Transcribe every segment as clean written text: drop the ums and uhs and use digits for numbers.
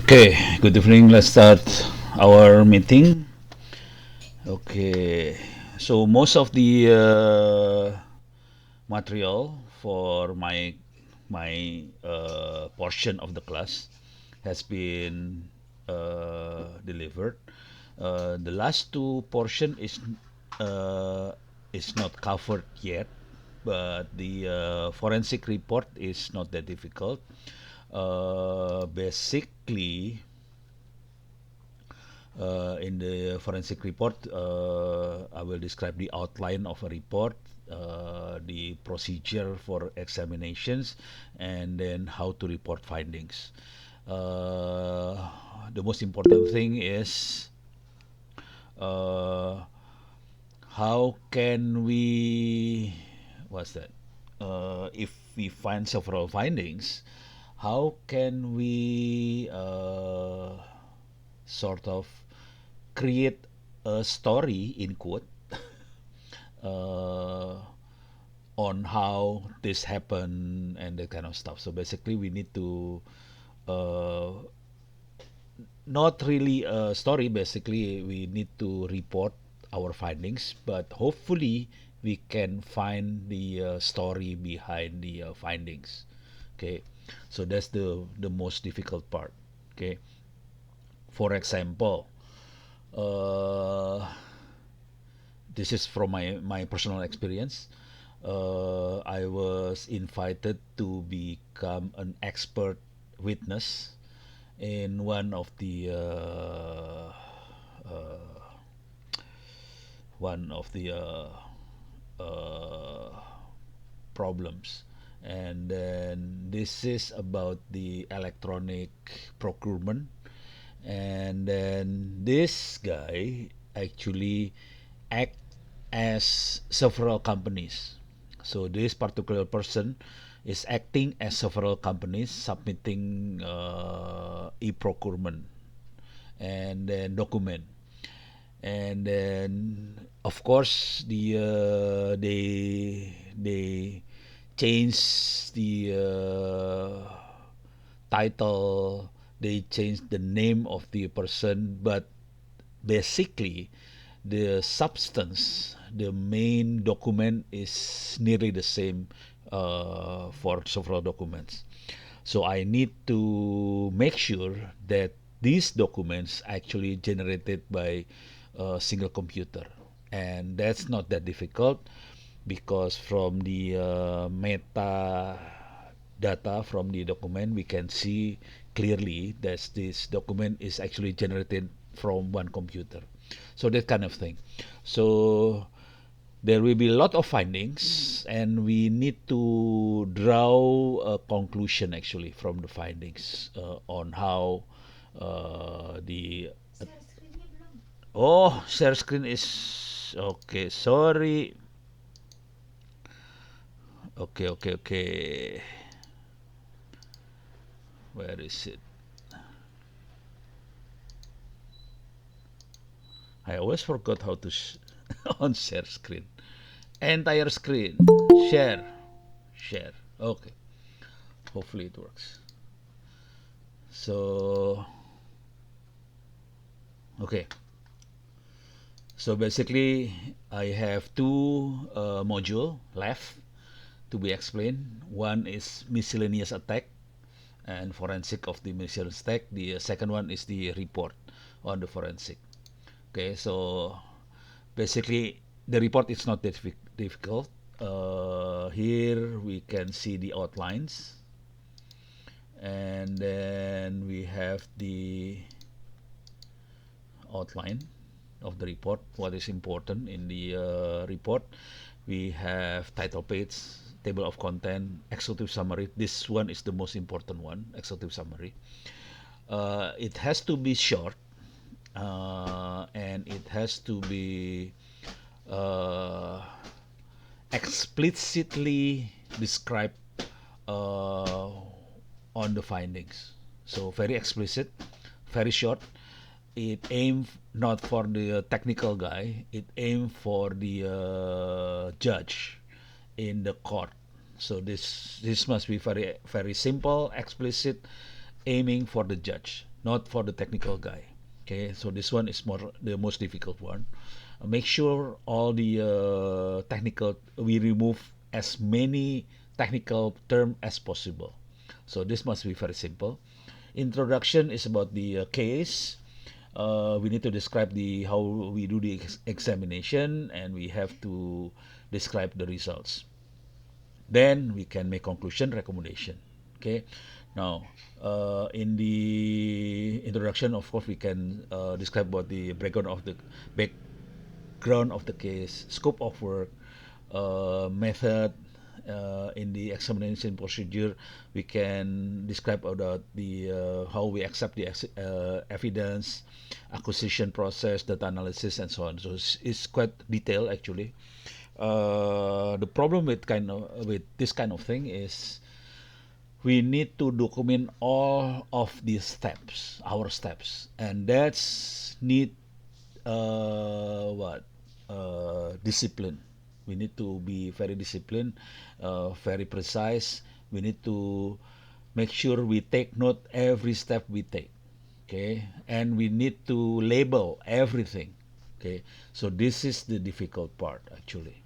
Okay, good evening. Let's start our meeting. Okay, so most of the material for my portion of the class has been delivered. The last two portion is not covered yet, but the forensic report is not that difficult. Basically, in the forensic report, I will describe the outline of a report, the procedure for examinations, and then how to report findings. The most important thing is uh, how can we, what's that? If we find several findings, how can we sort of create a story in quote uh, on how this happened and that kind of stuff. So basically, we need to uh, not really a story. Basically, we need to report our findings, but hopefully, we can find the story behind the findings. Okay, so that's the most difficult part. Okay, for example, uh, this is from my personal experience. I was invited to become an expert witness in uh, one of the uh, problems. And then this is about the electronic procurement. And then this guy actually act as several companies. So this particular person is acting as several companies submitting e-procurement and then document. And then of course they change the title, they change the name of the person, but basically the substance, the main document is nearly the same for several documents. So I need to make sure that these documents actually generated by a single computer, and that's not that difficult because from the meta data from the document we can see clearly that this document is actually generated from one computer. So that kind of thing. So there will be a lot of findings and we need to draw a conclusion actually from the findings on how the oh, share screen is okay, sorry. Okay, where is it? I always forgot how to on share screen. Entire screen. Share. Share. Okay. Hopefully it works. So, okay. So basically, I have two module left to be explained. One is miscellaneous attack and forensic of the miscellaneous attack. The second one is the report on the forensic. Okay, so basically the report is not that difficult. Here we can see the outlines, and then we have the outline of the report. What is important in the report? We have title page, table of content, executive summary. This one is the most important one, executive summary. It has to be short, and it has to be uh, explicitly describe uh, on the findings. So very explicit, very short. It aimed not for the technical guy. It aimed for the judge in the court. So this must be very simple, explicit, aiming for the judge. not for the technical guy. Okay, so this one is more the most difficult one. Make sure all the technical, we remove as many technical term as possible. So this must be very simple. Introduction is about the case. We need to describe the how we do the examination, and we have to describe the results. Then we can make conclusion, recommendation. Okay. Now, in the introduction, of course, we can describe about the background of the case, scope of work, method. In the examination procedure, we can describe about the how we accept the evidence, acquisition process, data analysis, and so on. So it's quite detailed actually. The problem with this kind of thing is we need to document all of these steps, our steps, and that's need what discipline. We need to be very disciplined, very precise. We need to make sure we take note every step we take. Okay, and we need to label everything. Okay, so this is the difficult part actually.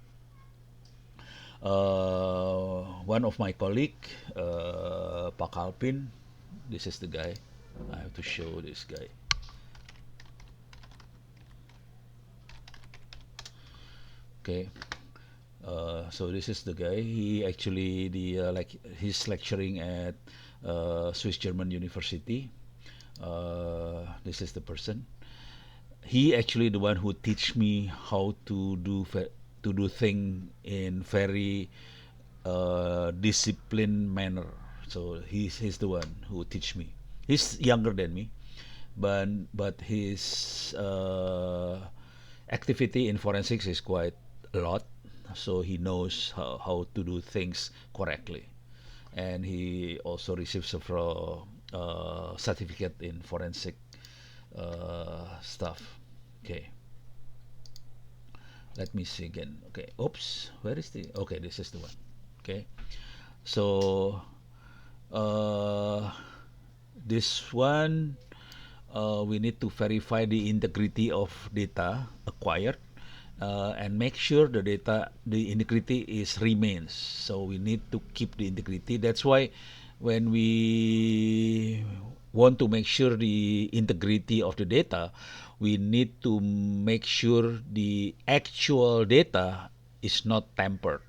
One of my colleague, Pak Alpin, this is the guy. I have to show this guy. Okay, so this is the guy. He actually he's lecturing at Swiss German University. This is the person. He actually the one who teach me how to do thing in very disciplined manner. So he's the one who teach me. He's younger than me, but his activity in forensics is quite a lot. So he knows how to do things correctly, and he also received several certificate in forensic stuff. Okay. Let me see again. Okay. Oops. Where is the? Okay, this is the one. Okay. So uh, this one we need to verify the integrity of data acquired and make sure the integrity is remains. So we need to keep the integrity. That's why when we want to make sure the integrity of the data, we need to make sure the actual data is not tampered.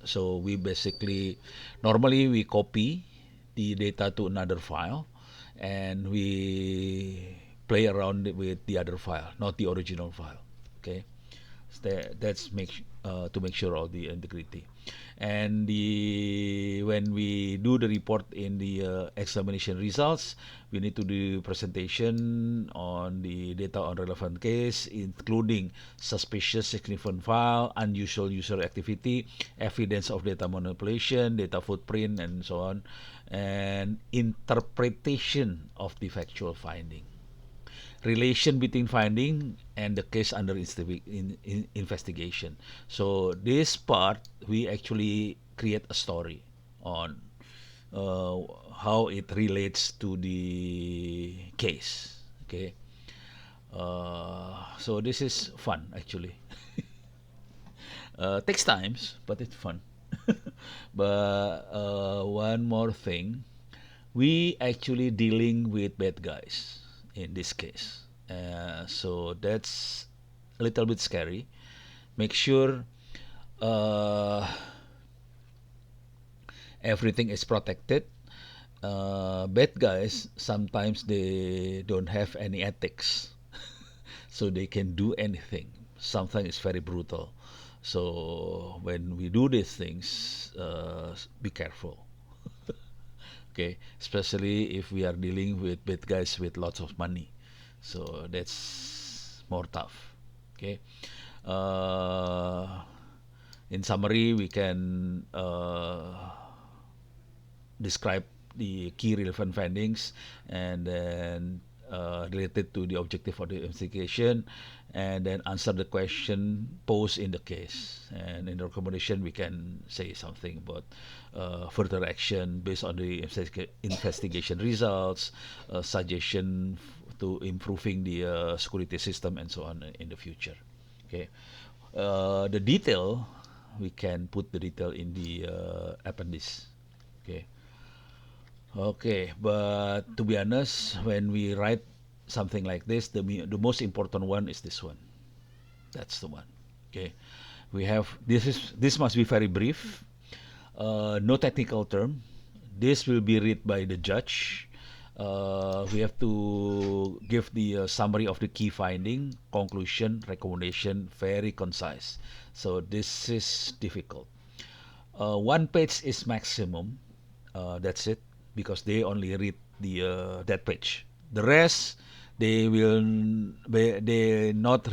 So we basically, normally we copy the data to another file and we play around with the other file, not the original file. Okay, so that's to make sure of the integrity. And when we do the report in the examination results, we need to do presentation on the data on relevant case, including suspicious significant file, unusual user activity, evidence of data manipulation, data footprint, and so on, and interpretation of the factual finding, relation between finding and the case under investigation. So this part we actually create a story on uh, how it relates to the case. Okay, so this is fun actually. Takes times, but it's fun. But one more thing, we actually dealing with bad guys in this case. So that's a little bit scary. Make sure uh, everything is protected. Bad guys sometimes they don't have any ethics, so they can do anything. Sometimes it's very brutal. So when we do these things, be careful. Okay, especially if we are dealing with bad guys with lots of money. So that's more tough. Okay. Uh, in summary, we can describe the key relevant findings and then related to the objective of the investigation, and then answer the question posed in the case. And in the recommendation, we can say something about further action based on the investigation results, suggestion to improving the security system, and so on in the future. Okay, the detail, we can put the detail in the appendix. Okay. Okay, but to be honest, when we write something like this, the most important one is this one. That's the one. Okay, we have this must be very brief. No technical term. This will be read by the judge. We have to give the summary of the key finding, conclusion, recommendation, very concise. So this is difficult. One page is maximum. That's it, because they only read the that page. The rest, they not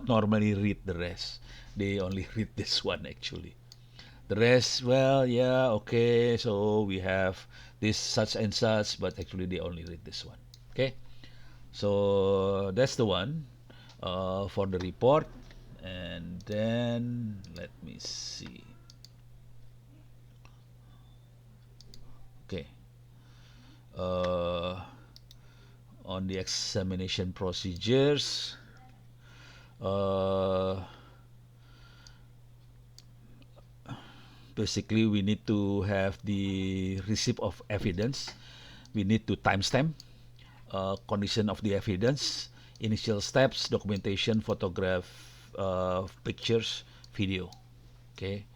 normally read the rest. They only read this one actually. The rest, well, yeah, okay. So we have this such and such, but actually they only read this one. Okay, so that's the one for the report. And then let me see. Okay. Uh, on the examination procedures, uh, basically we need to have the receipt of evidence. We need to timestamp condition of the evidence, initial steps, documentation, photograph, pictures, video. Okay.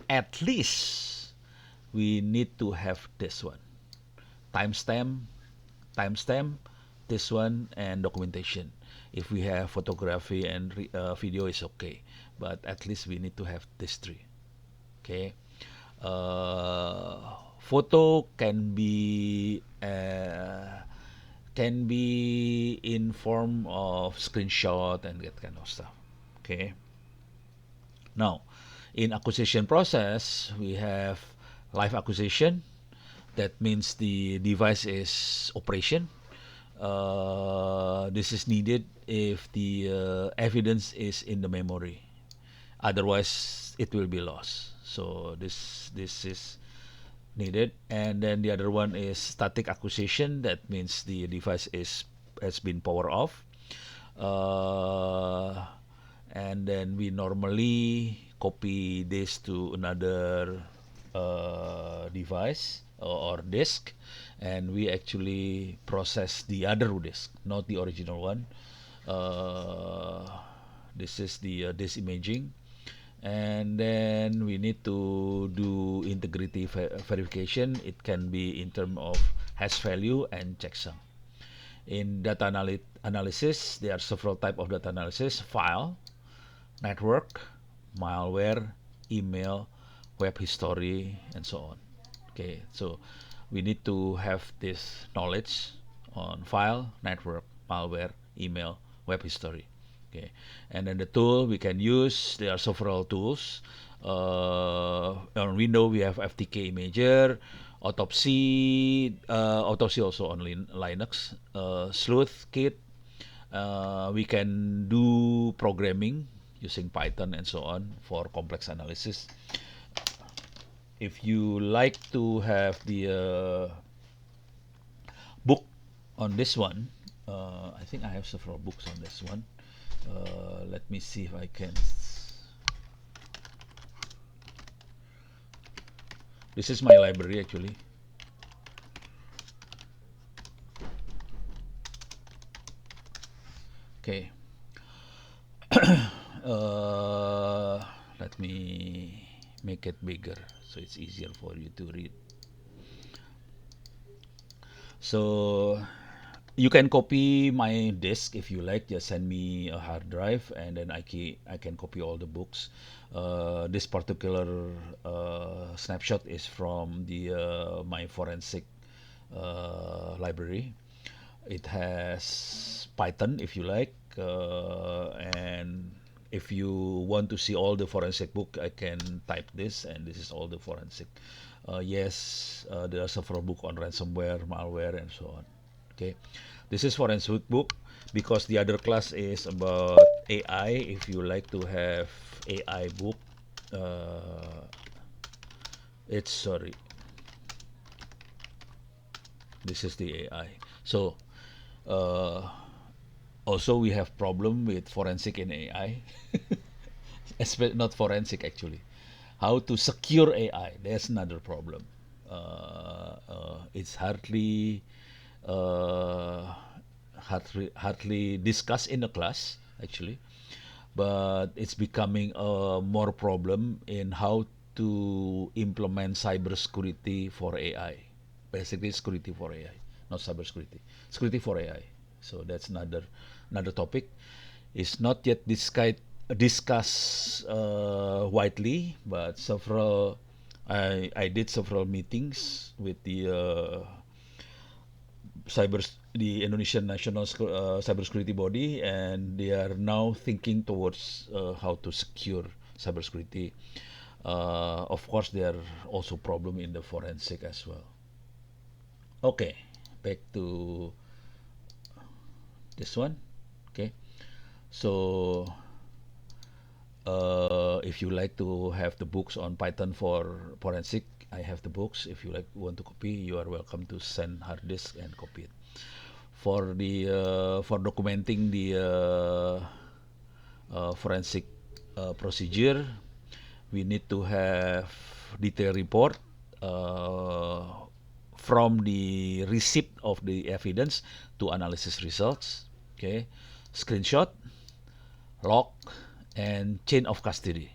At least we need to have this one. Timestamp, timestamp, this one, and documentation. If we have photography and video, is okay, but at least we need to have these three. Okay. Photo can be in form of screenshot and that kind of stuff. Okay. Now, in acquisition process, we have live acquisition. That means the device is operation. This is needed if the evidence is in the memory. Otherwise, it will be lost. So this is needed. And then the other one is static acquisition. That means the device has been power off. And then we normally copy this to another device or disk, and we actually process the other disk, not the original one. This is the disk imaging, and then we need to do integrity verification. It can be in terms of hash value and checksum. In data analysis, there are several types of data analysis: file, network, malware, email, web history, and so on. Okay, so we need to have this knowledge on file, network, malware, email, web history. Okay, and then the tool we can use, there are several tools. On Windows we have FTK Imager, Autopsy also on Linux, Sleuth Kit. We can do programming using Python and so on for complex analysis. If you like to have the book on this one, I think I have several books on this one. Let me see if I can. This is my library actually. Okay. Let me make it bigger so it's easier for you to read. So you can copy my disk if you like. Just send me a hard drive, and then I can copy all the books. This particular snapshot is from the my forensic library. It has Python if you like, and If you want to see all the forensic book, I can type this, and this is all the forensic. Yes, there are several books on ransomware, malware, and so on. Okay, this is forensic book because the other class is about AI. If you like to have AI book, uh, it's sorry, this is the AI. So uh, also we have problem with forensic in AI. Not forensic actually. How to secure AI? That's another problem. It's uh, hardly discussed in the class actually, but it's becoming a more problem in how to implement cybersecurity for AI. Basically, security for AI, not cybersecurity. Security for AI. So that's another topic. It's not yet discussed widely, but I did several meetings with the Indonesian National Cybersecurity Body, and they are now thinking towards how to secure cybersecurity. Of course, there are also problem in the forensic as well. Okay, back to this one. Okay, so if you like to have the books on Python for forensic, I have the books. If you want to copy, you are welcome to send hard disk and copy it. For documenting the forensic procedure, we need to have detailed report uh, from the receipt of the evidence to analysis results. Okay, screenshot, log, and chain of custody.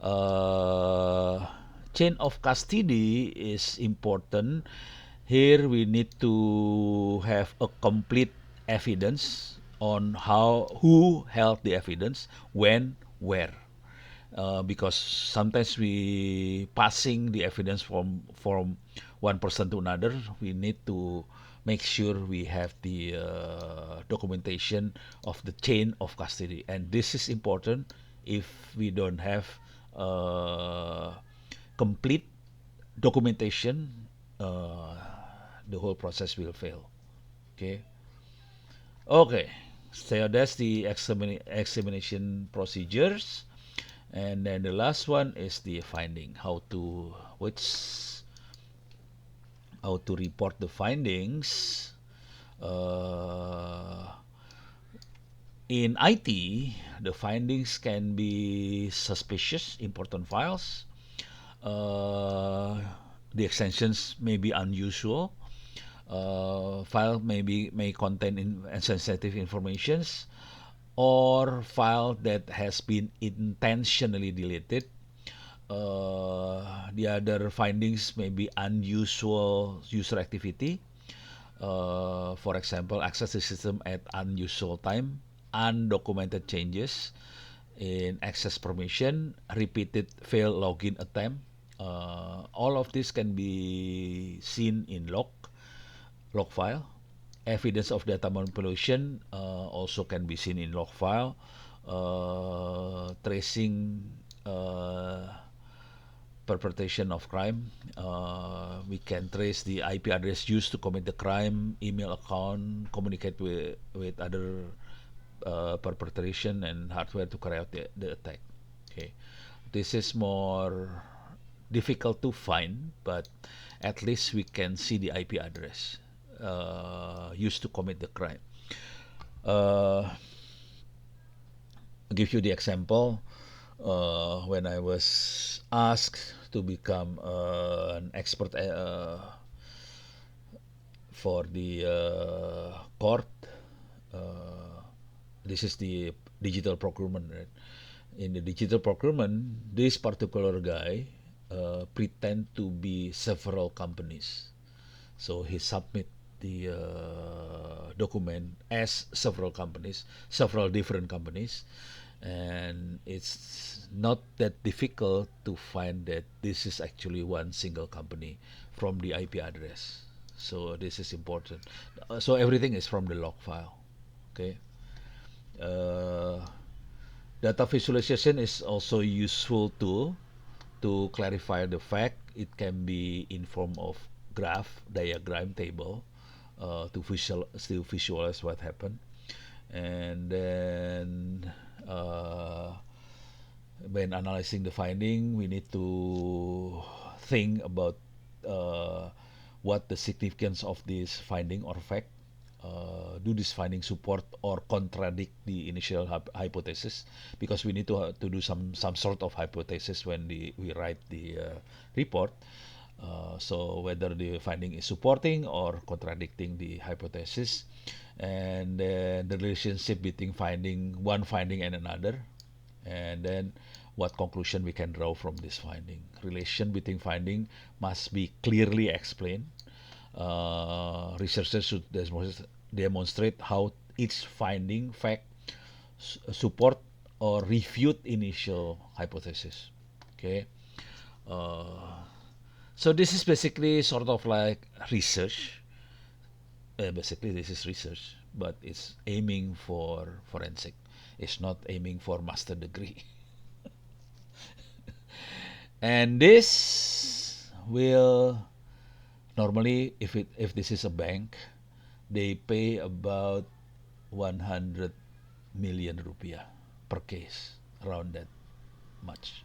Uh, Chain of custody is important. Here we need to have a complete evidence on who held the evidence, when, where. Because sometimes we passing the evidence from one person to another. We need to make sure we have the documentation of the chain of custody, and this is important. If we don't have uh, complete documentation, uh, the whole process will fail. Okay. Okay. So that's the examination procedures. And then the last one is the finding, how to report the findings. Uh, in IT, the findings can be suspicious, important files. Uh, the extensions may be unusual. File may contain sensitive informations, or file that has been intentionally deleted. The other findings may be unusual user activity. For example, access the system at unusual time, undocumented changes in access permission, repeated failed login attempt. All of this can be seen in log file. Evidence of data manipulation also can be seen in log file. Tracing perpetration of crime. We can trace the IP address used to commit the crime, email account, communicate with other perpetration, and hardware to carry out the attack. Okay, this is more difficult to find, but at least we can see the IP address used to commit the crime. I'll give you the example. When I was asked to become an expert for the court, uh, this is the digital procurement, right? In the digital procurement, this particular guy pretend to be several companies. So he submit the document as several companies, several different companies, and it's not that difficult to find that this is actually one single company from the IP address. So this is important. So everything is from the log file. Okay. Uh, Data visualization is also useful tool to clarify the fact. It can be in form of graph, diagram, table, to visualize what happened. And then when analyzing the finding, we need to think about uh, what the significance of this finding or fact. Do this finding support or contradict the initial hypothesis? Because we need to do some sort of hypothesis when we write the report. So whether the finding is supporting or contradicting the hypothesis, and then the relationship between one finding and another, and then what conclusion we can draw from this finding. Relation between finding must be clearly explained. Researchers should demonstrate how each finding fact support or refute initial hypothesis. Okay. Uh, so this is basically sort of like research. Basically, this is research, but it's aiming for forensic. It's not aiming for master degree. And this will normally, if this is a bank, they pay about 100 million rupiah per case, around that much.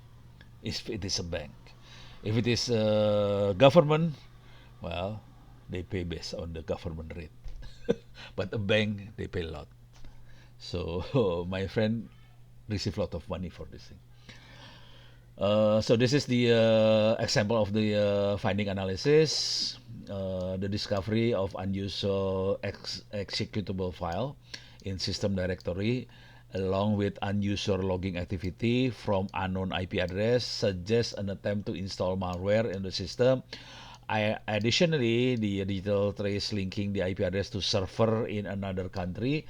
If it is a bank, if it is a government, well, they pay based on the government rate. But a bank, they pay a lot. So my friend received a lot of money for this thing. So this is the example of the finding analysis, the discovery of unusual executable file in system directory, along with unusual logging activity from unknown IP address, suggests an attempt to install malware in the system. Additionally, the digital trace linking the IP address to server in another country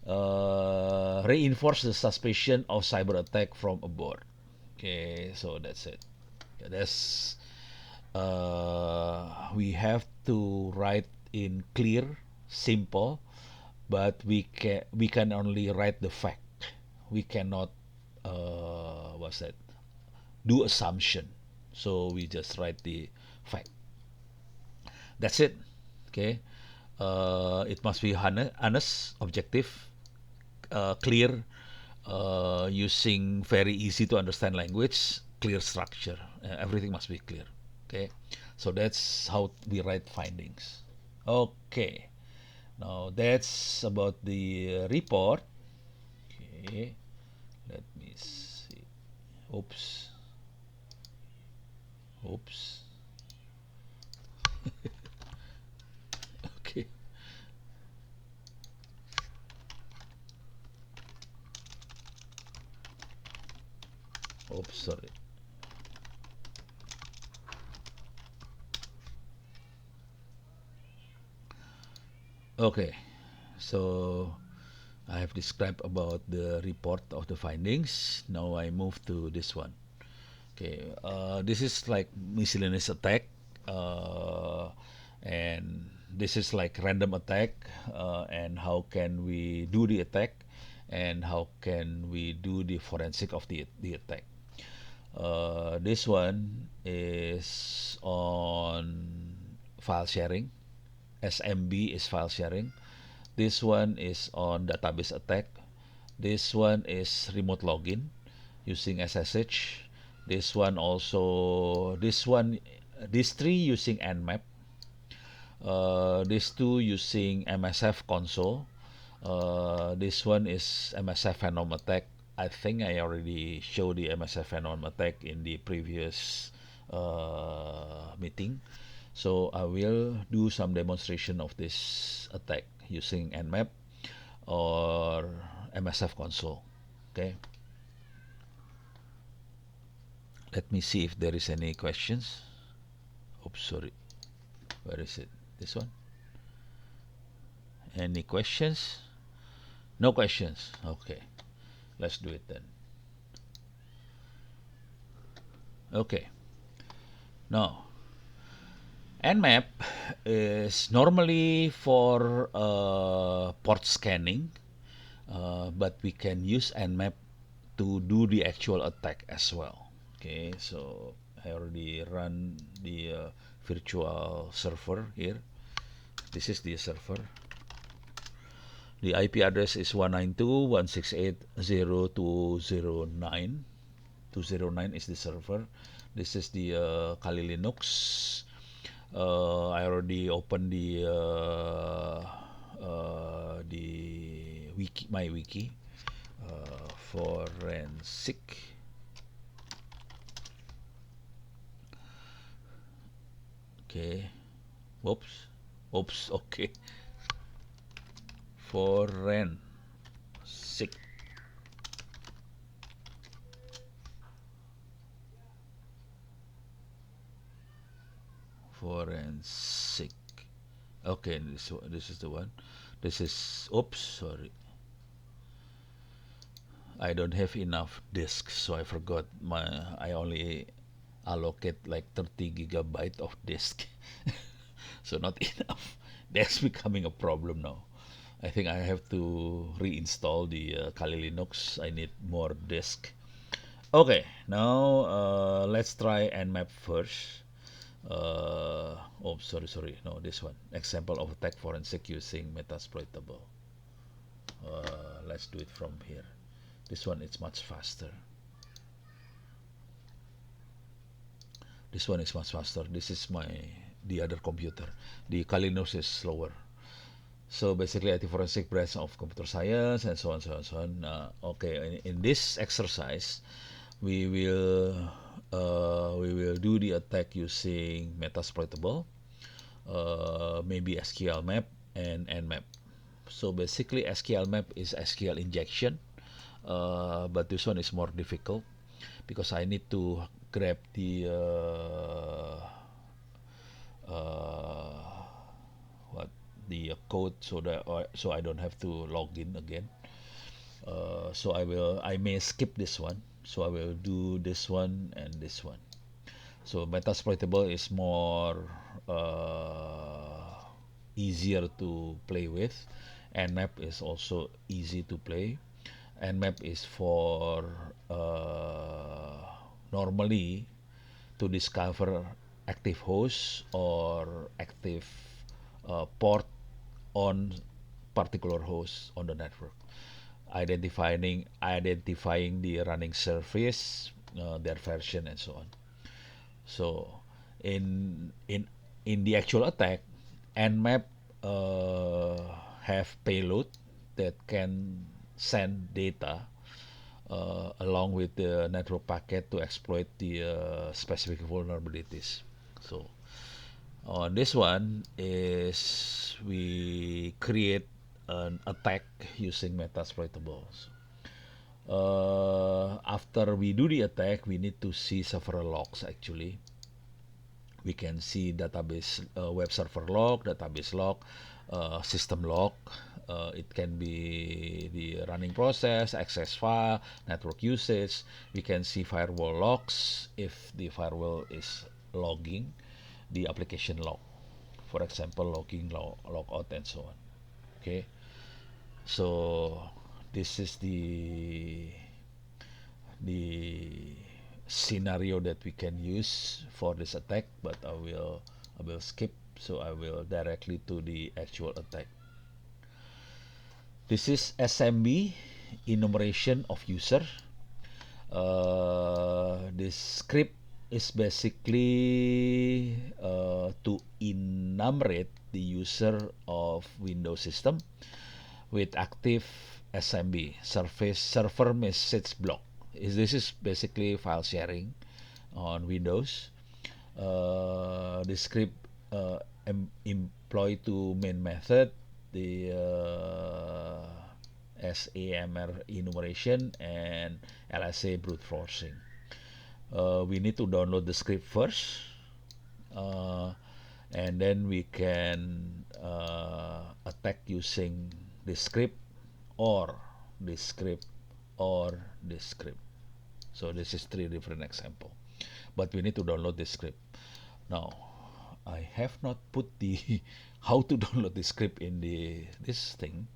reinforce the suspicion of cyber attack from abroad. Okay, so that's it. That's we have to write in clear, simple, but we can only write the fact. We cannot what's that? Do assumption. So we just write the fact. That's it. Okay. It must be honest, objective, clear, using very easy to understand language, clear structure. Everything must be clear. Okay, so that's how we write findings. Okay, now that's about the report. Okay, let me see. Oops, oops. Okay, oops, sorry. Okay, so I have described about the report of the findings. Now I move to this one. Okay, this is like miscellaneous attack, and this is like random attack, and how can we do the attack, and how can we do the forensic of the attack. This one is on file sharing. SMB is file sharing. This one is on database attack. This one is remote login using SSH. This one also, these three using Nmap. These two using MSF console. This one is MSF Phenom attack. I think I already showed the MSF Phenom attack in the previous meeting. So I will do some demonstration of this attack using Nmap or MSF console. Okay. Let me see if there is any questions. Oops, sorry. Where is it? This one? Any questions? No questions. Okay. Let's do it then. Okay. Now, Nmap is normally for port scanning, but we can use Nmap to do the actual attack as well. Okay, so I already run the virtual server here. This is the server. The IP address is 192.168.0.209. 209 is the server. This is the Kali Linux. I already opened the wiki, my wiki, forensic. Okay. Oops. Oops. Okay. Forensic. Forensic. Okay, this is the one. This is, oops, sorry. I don't have enough disks, so I forgot I only allocate like 30 gigabyte of disk. So not enough. That's becoming a problem now. I think I have to reinstall the Kali Linux. I need more disk. Okay, now let's try Nmap first. Oh, sorry. No, this one. Example of attack forensic using Metasploitable. Let's do it from here. This one is much faster. This one is much faster. This is the other computer. The Kali Linux is slower. So basically, IT forensic branch of computer science and so on, so on, so on. Okay, in this exercise, we will do the attack using Metasploitable, maybe SQL map and Nmap. So basically, SQL map is SQL injection, but this one is more difficult because I need to grab the what the code so that so I don't have to log in again. So I may skip this one. So I will do this one and this one. So Metasploitable is more easier to play with. Nmap is also easy to play. Nmap is for normally to discover active host or active port on particular host on the network, identifying the running service, their version, and so on. So in in in the actual attack, Nmap have payload that can send data along with the network packet to exploit the specific vulnerabilities. So on this one is we create an attack using Metasploitables. After we do the attack, we need to see several logs actually. We can see database web server log, database log, system log. It can be the running process, access file, network usage. We can see firewall logs if the firewall is logging the application log. For example, logging, log out, and so on. Okay, so this is the scenario that we can use for this attack, but I will skip, so I will directly to the actual attack. This is SMB, enumeration of user. This script is basically to enumerate the user of Windows system with active SMB, Surface Server Message Block. This is basically file sharing on Windows. The script employ to main method the SAMR enumeration and LSA brute forcing. We need to download the script first, and then we can attack using the script or this script or this script. So this is 3 different example, but we need to download the script. Now I have not put the how to download the script in this thing,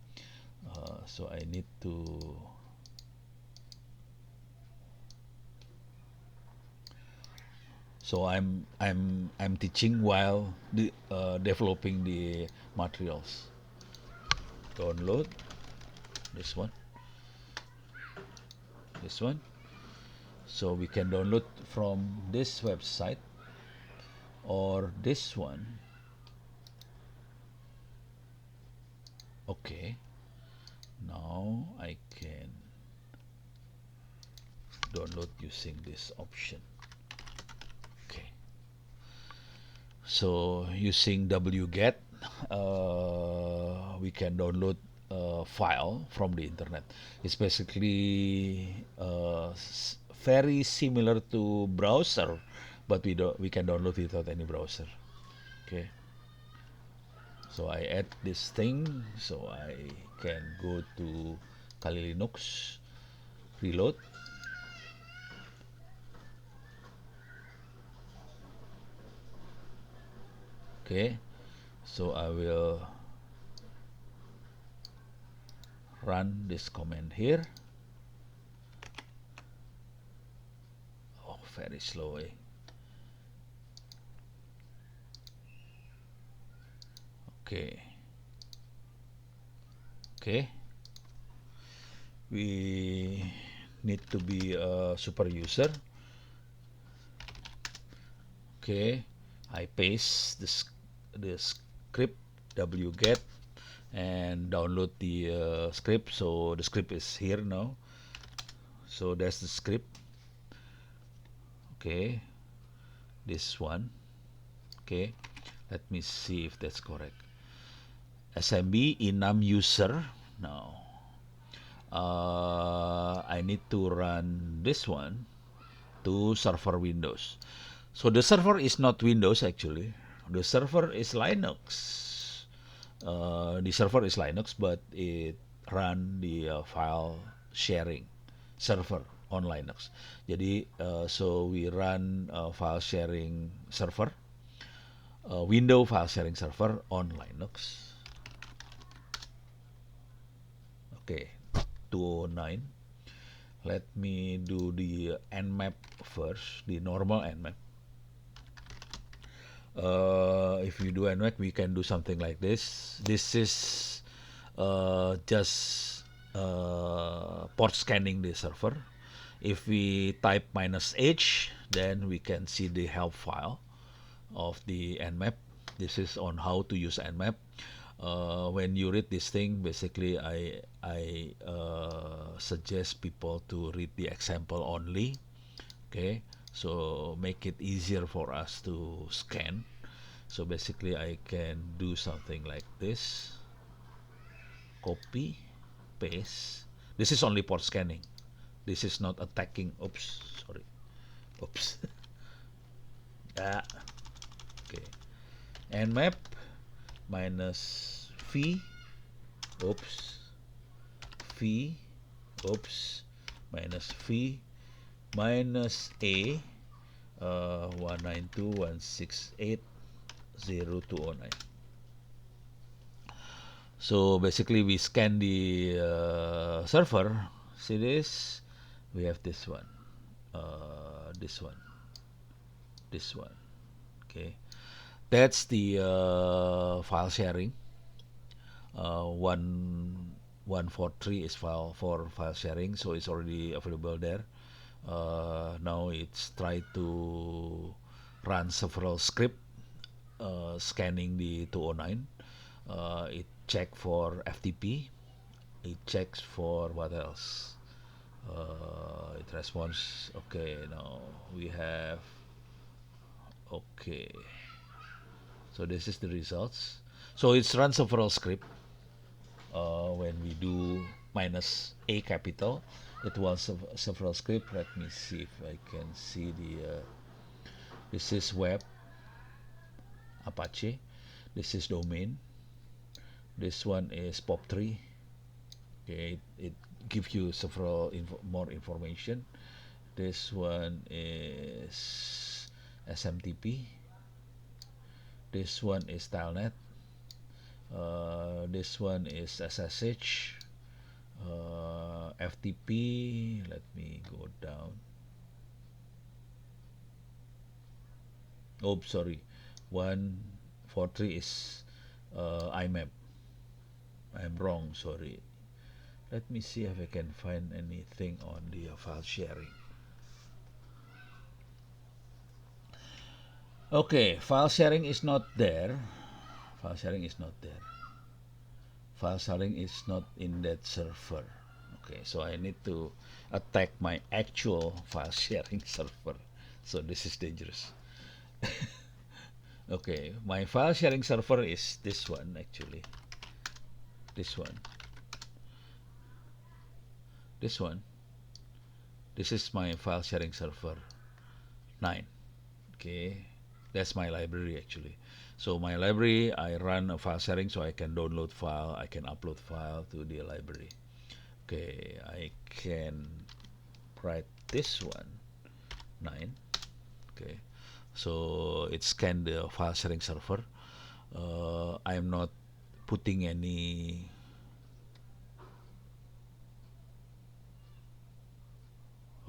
so I need to So I'm teaching while developing the materials. Download this one, this one. So we can download from this website or this one. Okay. Now I can download using this option. Okay. So using wget, we can download a file from the internet. It's basically very similar to browser, but we can download without any browser. Okay. So I add this thing, so I can go to Kali Linux, reload. Okay, so I will run this command here. Oh, very slow, eh? Okay. Okay. We need to be a super user. Okay. I paste the script wget and download the script. So the script is here now. So that's the script. Okay. This one. Okay. Let me see if that's correct. SMB enum user. Now, I need to run this one to server Windows. So the server is not Windows actually. The server is Linux. The server is Linux, but it run the file sharing server on Linux. Jadi, so we run file sharing server, window file sharing server on Linux. Okay, 209. Let me do the nmap first, the normal nmap. If you do nmap, we can do something like this. This is just port scanning the server. If we type -h, then we can see the help file of the nmap. This is on how to use nmap. When you read this thing, basically I suggest people to read the example only. Okay, so make it easier for us to scan. So basically I can do something like this. Copy, paste. This is only port scanning. This is not attacking. Oops, sorry. Oops. Yeah. Okay. Nmap minus v. Oops. V. Oops. Minus v minus a 192.168.0.209. So basically we scan the server. See this? We have this one, this one, this one. Okay, that's the file sharing. 143 is file for file sharing, so it's already available there. Now it's try to run several script scanning the 209. It check for FTP. It checks for what else? It responds. Okay, now we have. Okay, so this is the results. So it's run several script. When we do minus a capital, it was several script. Let me see if I can see the. This is web Apache. This is domain. This one is POP3. Okay, it gives you several more information. This one is SMTP. This one is Telnet. This one is SSH. FTP. Let me go down. Oh, sorry. 143 is IMAP. I'm wrong, sorry. Let me see if I can find anything on the file sharing. Okay, file sharing is not there. File sharing is not there. File sharing is not in that server. Okay, so I need to attack my actual file sharing server. So this is dangerous. Okay, my file sharing server is this one actually. This one. This one. This is my file sharing server 9. Okay, that's my library actually. So my library, I run a file sharing so I can download file, I can upload file to the library. Okay, I can write this one 9. Okay, so it scanned the file sharing server. I'm not putting any.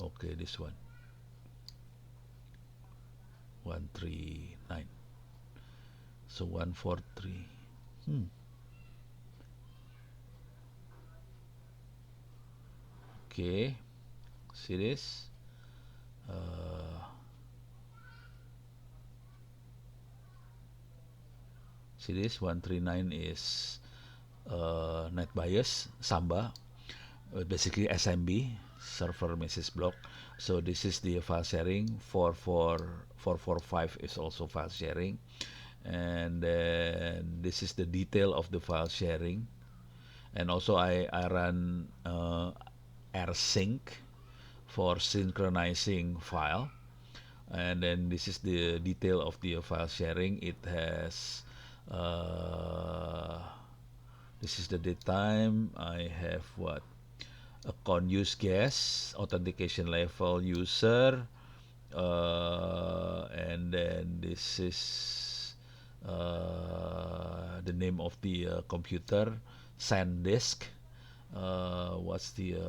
Okay, this one 139. So 143. Okay, see this. Uh, See this 139 is net bias Samba, basically SMB server message block. So this is the file sharing. 445 is also file sharing, and then this is the detail of the file sharing. And also I run rsync for synchronizing file, and then this is the detail of the file sharing. It has uh, this is the date time. I have what? Account use guest, authentication level user, and then this is the name of the computer, SanDisk. What's the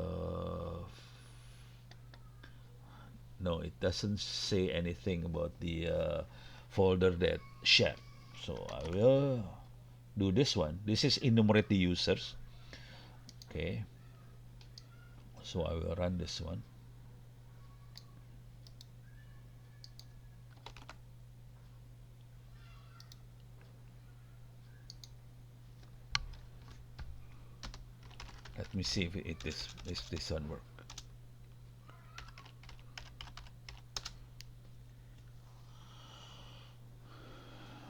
no, it doesn't say anything about the folder that shared. So I will do this one. This is enumerate the users. Okay, so I will run this one. Let me see if this one work.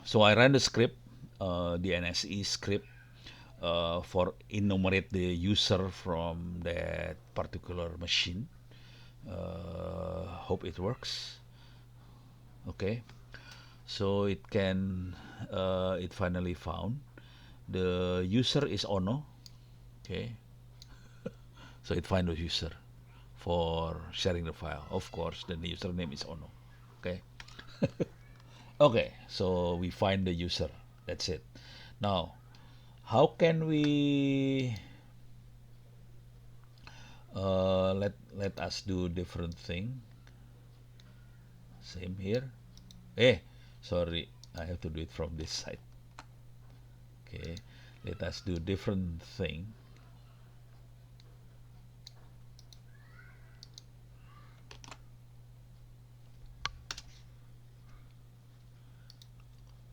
So I ran the script, the NSE script, for enumerate the user from that particular machine. Hope it works. Okay, so it finally found the user is Ono. Okay, so it find the user for sharing the file. Of course, then the username is Ono. Okay. Okay, so we find the user. That's it. Now, how can we let us do different thing? Same here. Eh, sorry, I have to do it from this side. Okay, let us do different thing.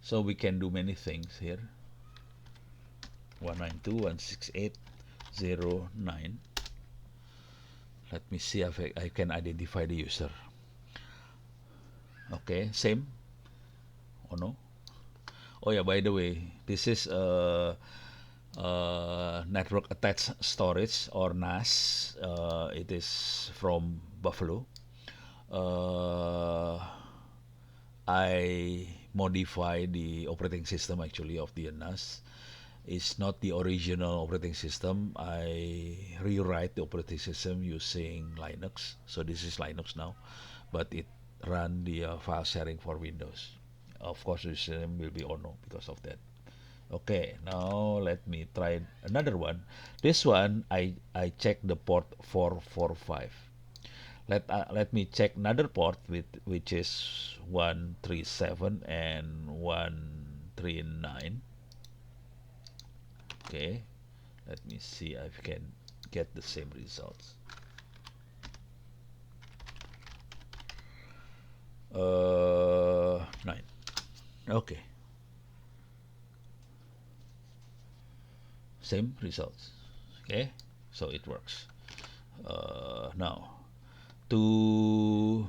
So we can do many things here. 192.168.0.9. Let me see if I can identify the user. Okay, same. Oh no. Oh yeah, by the way, this is network attached storage or NAS. It is from Buffalo. Uh, I modify the operating system actually of the NAS. It's not the original operating system. I rewrite the operating system using Linux. So this is Linux now, but it run the file sharing for Windows. Of course, the system will be Ono because of that. Okay, now let me try another one. This one, I check the port 445. Let me check another port with which is 137 and 139. Okay, let me see if I can get the same results. 9. Okay, same results. Okay, so it works. Now, to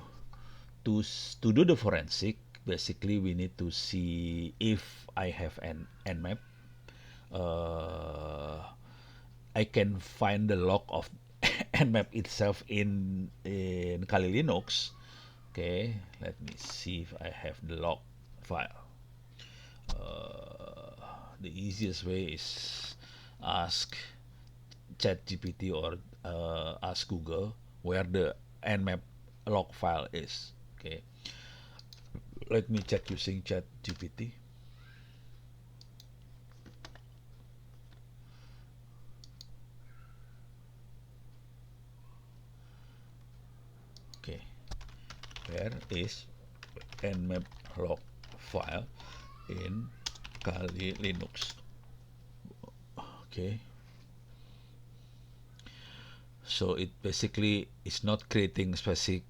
to do the forensic, basically we need to see if I have an nmap. Uh, I can find the log of nmap itself in Kali Linux. Okay, let me see if I have the log file. The easiest way is ask ChatGPT or ask Google where the nmap log file is. Okay, let me check using ChatGPT. Okay, where is nmap log file in Kali Linux? Okay, so it basically is not creating specific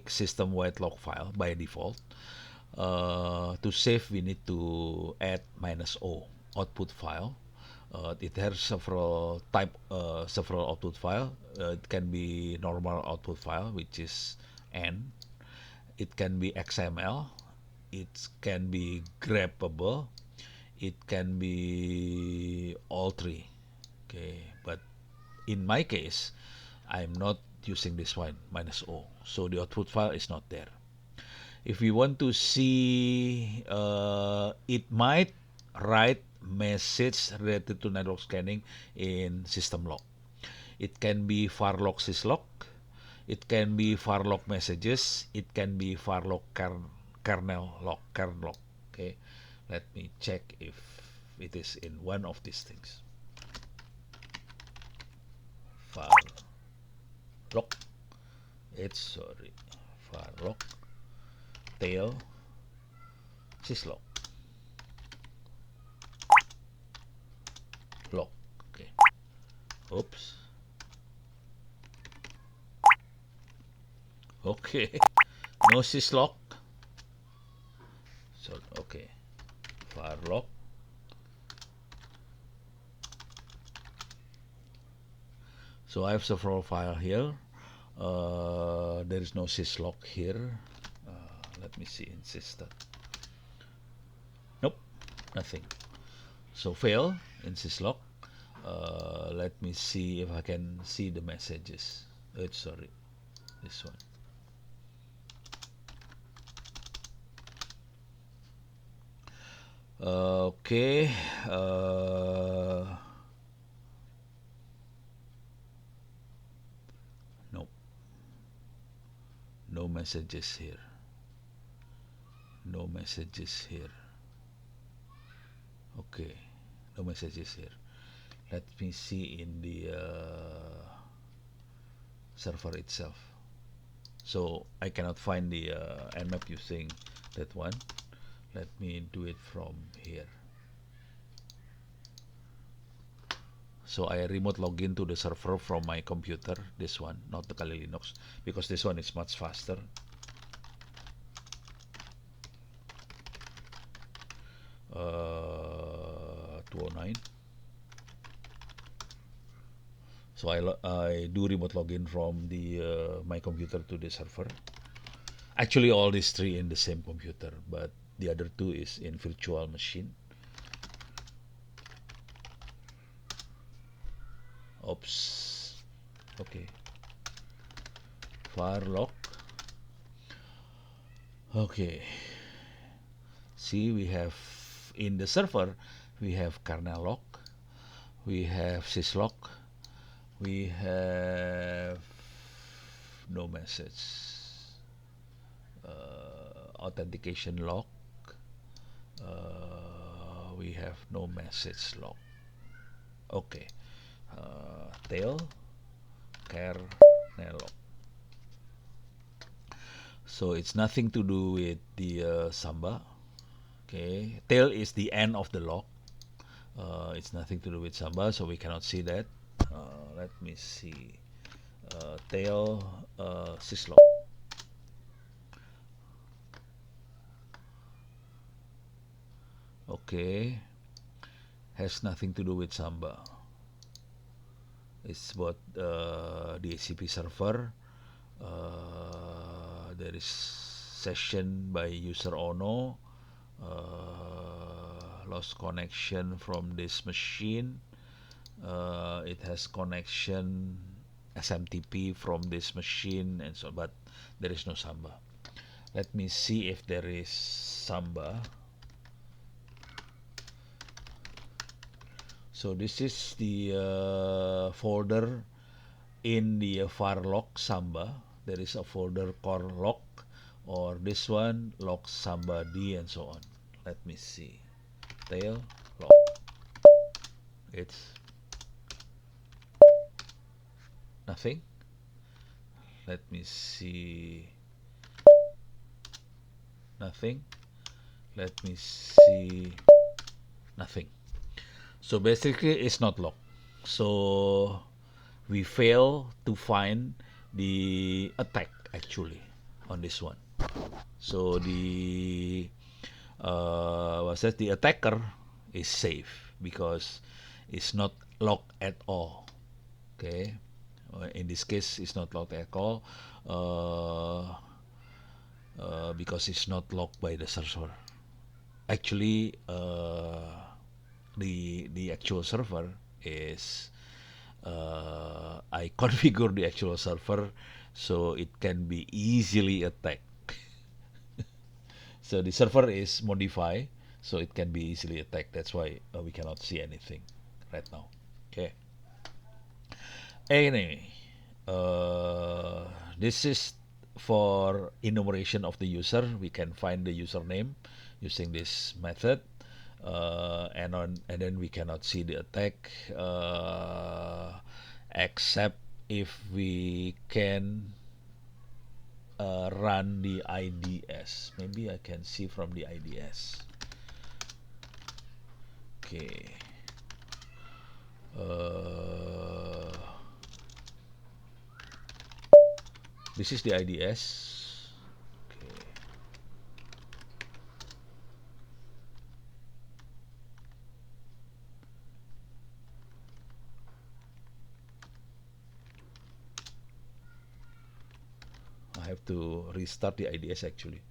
system-wide log file by default. To save, we need to add -o output file. It has several output file. It can be normal output file, which is n. It can be XML. It can be grabbable. It can be all three. Okay, but in my case, I'm not using this one -o, so the output file is not there. If we want to see, it might write message related to network scanning in system log. It can be var log syslog. It can be var log messages. It can be var log kernel log. Okay, let me check if it is in one of these things. Var log. Var log tail syslog log. Okay. Oops. Okay. No syslog. So okay. Var log. So I have several file here. There is no syslog here. Let me see in system. Nope, nothing. So fail in syslog. Let me see if I can see the messages. Sorry, this one. Okay. Nope. No messages here. No messages here. Okay. No messages here. Let me see in the server itself. So I cannot find the nmap using that one. Let me do it from here. So I remote login to the server from my computer, this one, not the Kali Linux, because this one is much faster. Uh, 209. So I do remote login from the my computer to the server. Actually, all these three in the same computer, but the other two is in virtual machine. Oops. Okay. Var log. Okay. See, we have in the server, we have kernel log, we have syslog, we have no message, authentication log, we have no message log. Okay, tail, kernel. So it's nothing to do with the Samba. Okay, tail is the end of the lock. It's nothing to do with Samba, so we cannot see that. Let me see. Tail syslog. Okay, has nothing to do with Samba. It's about the ACP server. There is session by user Ono. Lost connection from this machine. It has connection SMTP from this machine and so, but there is no Samba. Let me see if there is Samba. So this is the folder in the var log Samba. There is a folder core log, or this one log Samba D and so on. Let me see. Tail log. It's nothing. Let me see. Nothing. Let me see. Nothing. So basically it's not locked. So we fail to find the attack actually on this one. So the the attacker is safe because it's not locked at all. Okay, in this case it's not locked at all because it's not locked by the server. Actually, the actual server is I configure the actual server so it can be easily attacked. So the server is modified so it can be easily attacked. That's why we cannot see anything right now. Okay. Anyway, this is for enumeration of the user. We can find the username using this method. And then we cannot see the attack except if we can run the IDS. Maybe I can see from the IDS. Okay. This is the IDS. Okay. I have to restart the IDS actually.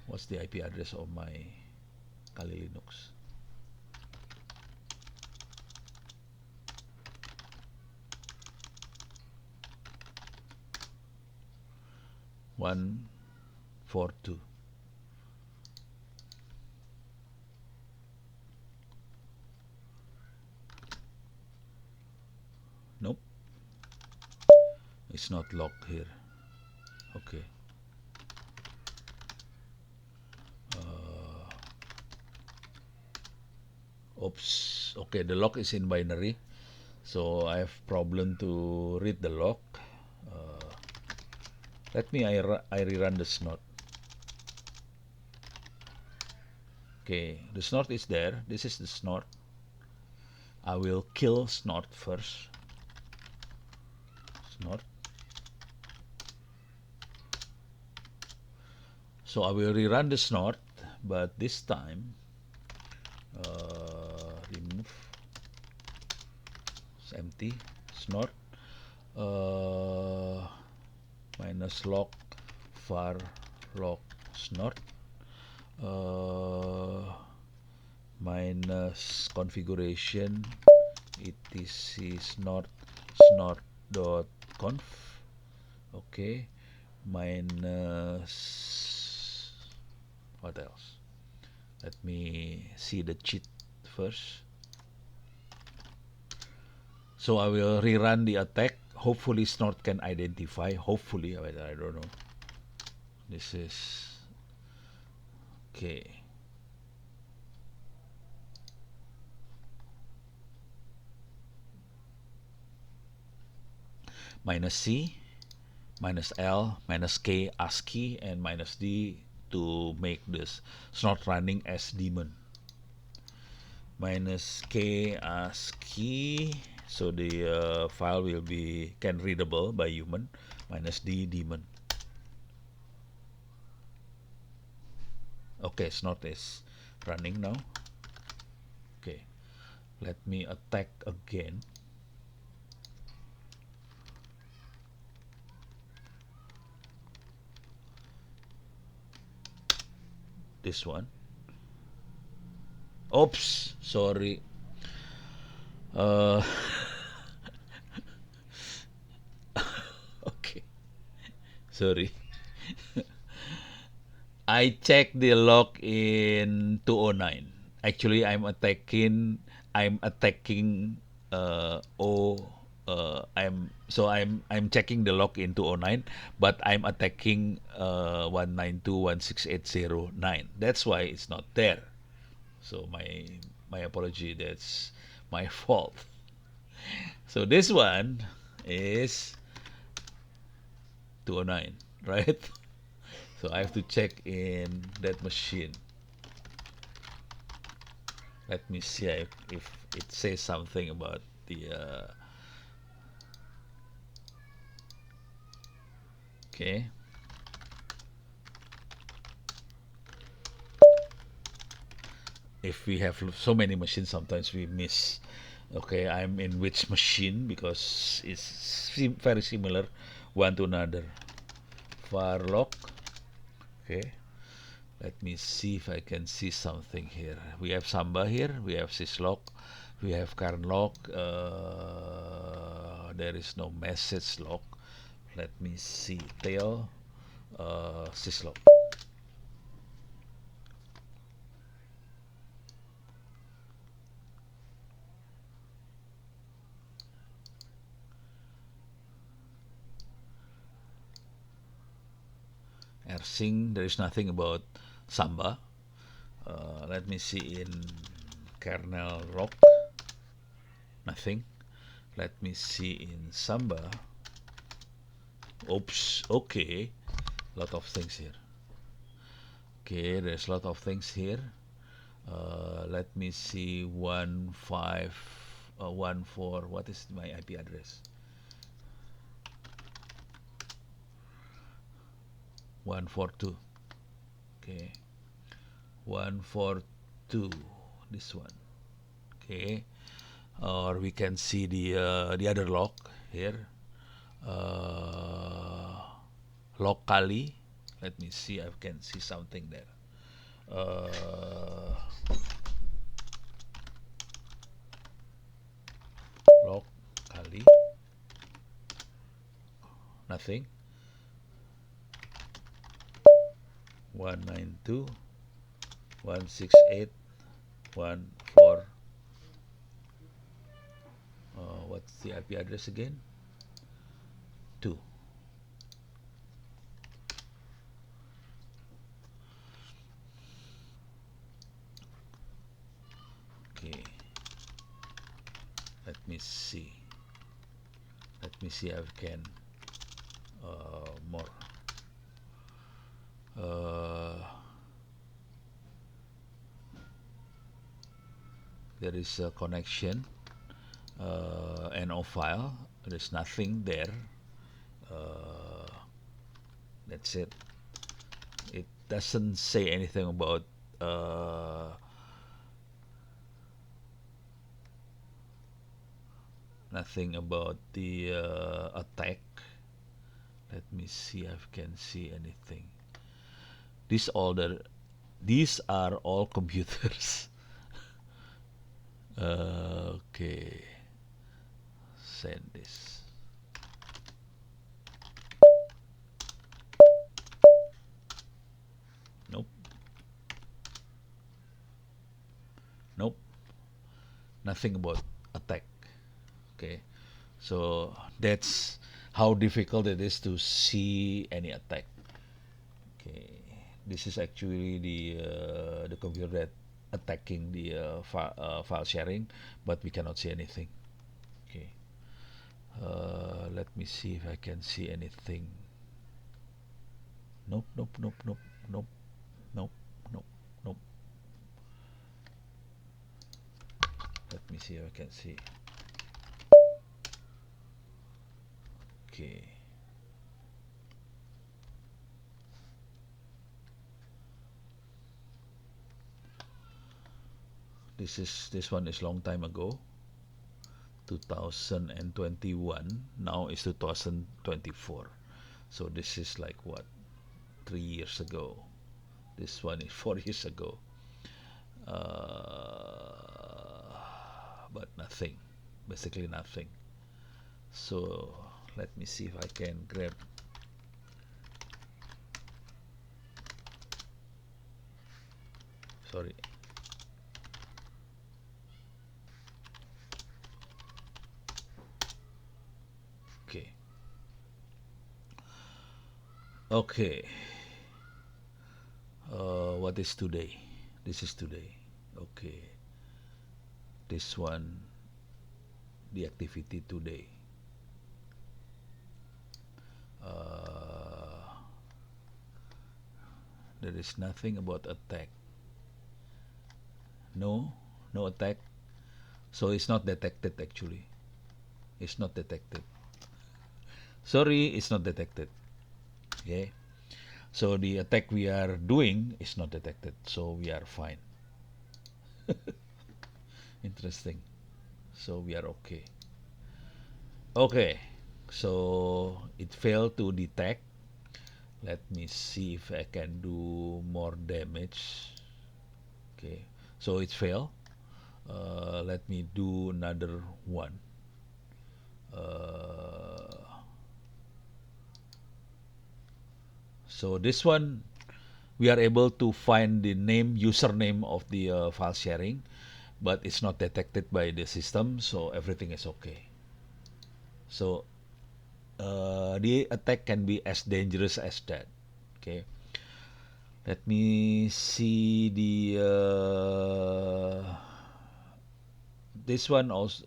What's the IP address of my Kali Linux? One 42. Nope, it's not locked here. Okay. Oops. Okay, the lock is in binary, so I have problem to read the lock. Let me I rerun the snort. Okay, the snort is there. This is the snort. I will kill snort first. Snort. So I will rerun the snort, but this time remove. It's empty. Snort. Minus log var log snort. Minus configuration etc snort dot conf. Okay, minus what else? Let me see the cheat first. So I will rerun the attack. Hopefully snort can identify. Hopefully, I don't know. This is okay. minus C, minus L, minus K ASCII, and minus D to make this snort running as daemon. Minus K ASCII, so the file will be can readable by human. Minus D daemon. Okay, snort is running now. Okay, let me attack again. This one. Oops, sorry. Uh, okay, sorry. I check the log in 209. Actually, I'm attacking I'm checking the log in 209, but I'm attacking 192.168.0.9. That's why it's not there. So my apology. That's my fault. So this one is 209, right? So I have to check in that machine. Let me see if it says something about the. Okay. If we have so many machines, sometimes we miss. Okay, I'm in which machine because it's very similar one to another. Var log. Okay. Let me see if I can see something here. We have Samba here. We have syslog. We have current log. There is no message log. Let me see. Tail. Syslog. rsync. There is nothing about Samba. Let me see in kernel log. Nothing. Let me see in Samba. Oops. Okay. Lot of things here. Okay, there's a lot of things here. Let me see 1514. What is my IP address? 142. Okay, 142. This one. Okay, or we can see the other log here. Locally. Let me see. I can see something there. Locally. Nothing. 192.168.1.4. What's the IP address again? 2. Okay. Let me see. Let me see if I can more. There is a connection, NO file. There's nothing there. That's it. It doesn't say anything about nothing about the attack. Let me see if I can see anything. These are all computers. Okay, send this. Nope. Nope. Nothing about attack. Okay, so that's how difficult it is to see any attack. Okay, this is actually the computer that attacking the file sharing, but we cannot see anything. Okay, Let me see if I can see anything. Nope, nope, nope, nope, nope, nope, nope, nope. Let me see if I can see. Okay. This one is long time ago. 2021. Now it's 2024. So this is like what? 3 years ago. This one is 4 years ago. But nothing. Basically nothing. So let me see if I can grab. Sorry. Okay. Okay. What is today? This is today. Okay. This one, the activity today. There is nothing about attack. No, no attack. So it's not detected actually. It's not detected. Sorry, it's not detected. Okay. So the attack we are doing is not detected. So we are fine. Interesting. So we are okay. Okay. So it failed to detect. Let me see if I can do more damage. Okay. So it failed. Let me do another one. So this one, we are able to find the username of the file sharing, but it's not detected by the system, so everything is okay. So the attack can be as dangerous as that. Okay. Let me see the this one also.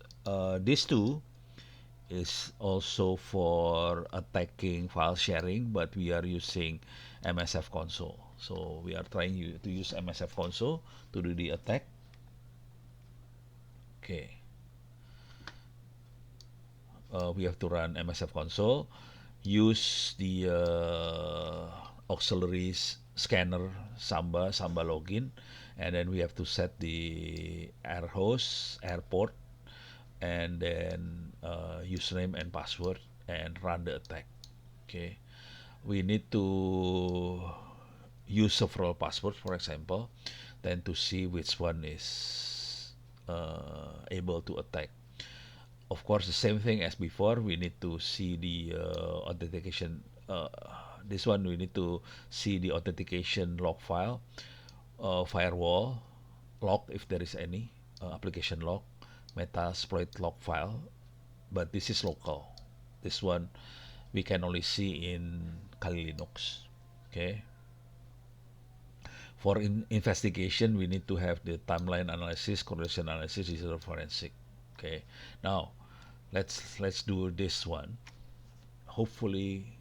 These two is also for attacking file sharing, but we are using MSF console. So we are trying to use MSF console to do the attack. Okay. We have to run MSF console, use the auxiliary scanner Samba login, and then we have to set the air host, airport, and then username and password, and run the attack. Okay. We need to use several passwords, for example, then to see which one is able to attack. Of course, the same thing as before, we need to see the authentication. This one, we need to see the authentication log file, firewall log if there is any, application log, Metasploit log file, but this is local. This one we can only see in Kali Linux. Okay. For investigation, we need to have the timeline analysis, correlation analysis, digital forensic. Okay. Now, let's do this one. Hopefully,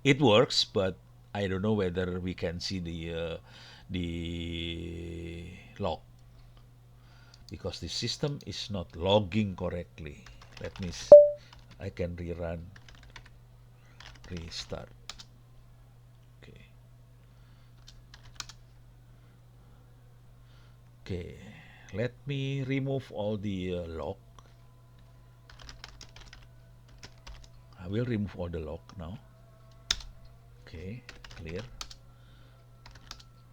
it works, but I don't know whether we can see the log because the system is not logging correctly. Let me. I can rerun, restart. Okay. Okay. Let me remove all the log. I will remove all the log now. Okay, clear.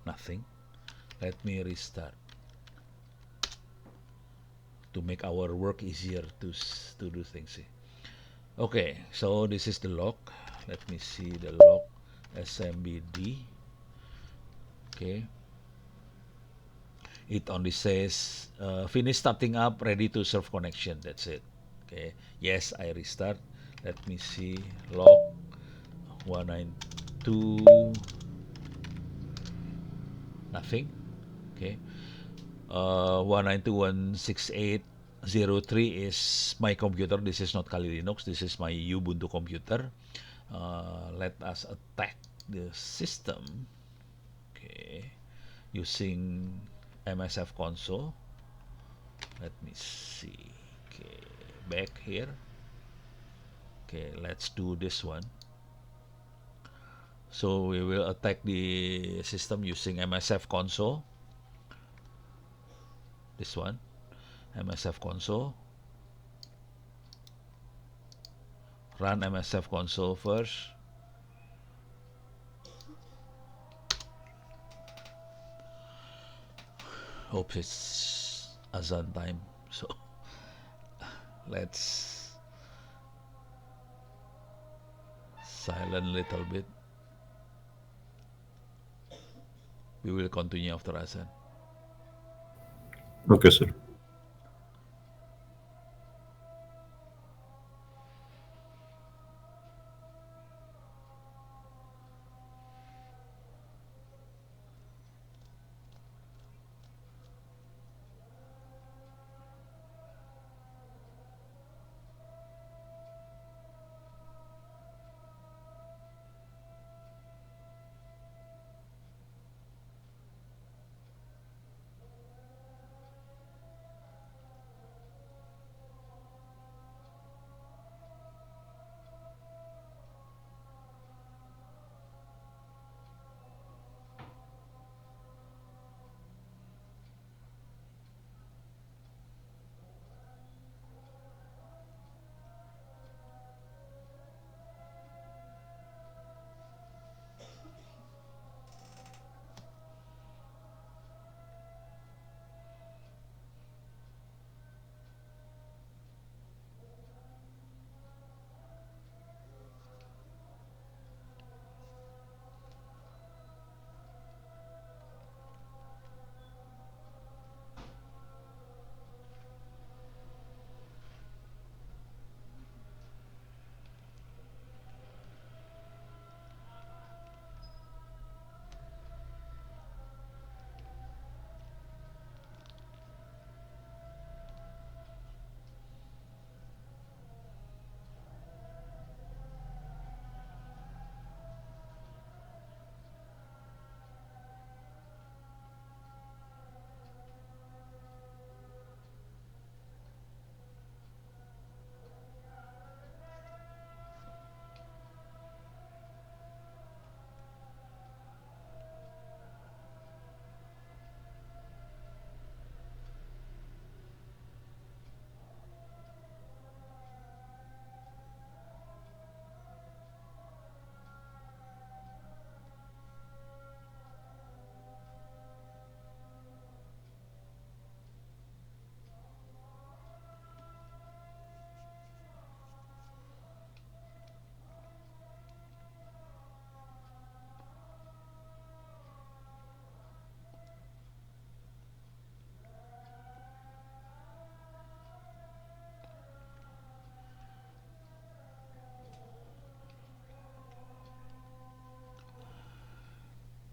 Nothing. Let me restart to make our work easier to do things. Okay, so this is the log. Let me see the log SMBD. Okay. It only says finish starting up, ready to serve connection. That's it. Okay. Yes, I restart. Let me see log 192. Nothing. Okay. 192.168. 03 is my computer. This is not Kali Linux. This is my Ubuntu computer. Let us attack the system. Okay, using MSF console. Let me see. Okay, back here. Okay, let's do this one. So we will attack the system using MSF console. This one, MSF console. Run MSF console first. Hope it's Azan time. So let's silent a little bit. We will continue after Azan. Okay, sir.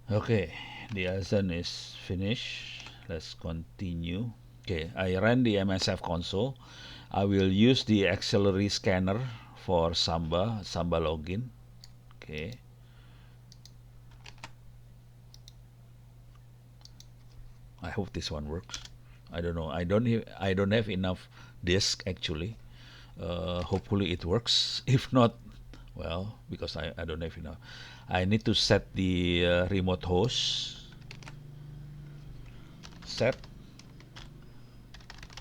Okay, the Azan is finished. Let's continue. Okay, I ran the MSF console. I will use the auxiliary scanner for Samba login. Okay, I hope this one works. I don't know. I don't have enough disk actually. Hopefully it works. If not, well, because I don't have enough. I need to set the remote host. Set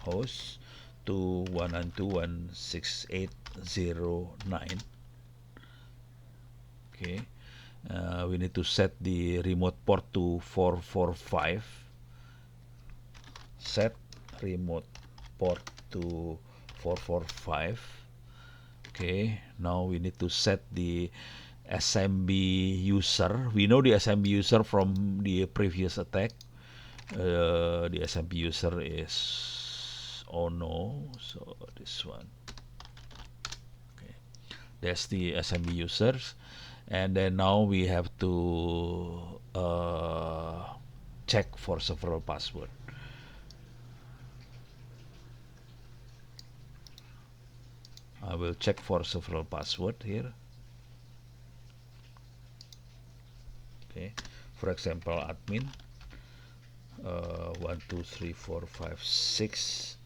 host to 192.168.0.9. Okay. We need to set the remote port to 445. Set remote port to 445. Okay. Now we need to set the SMB user. We know the SMB user from the previous attack. The SMB user is Ono, so this one. Okay, that's the SMB users, and then now we have to check for several password. I will check for several password here. Okay, for example, admin 1 2 3 4 5 6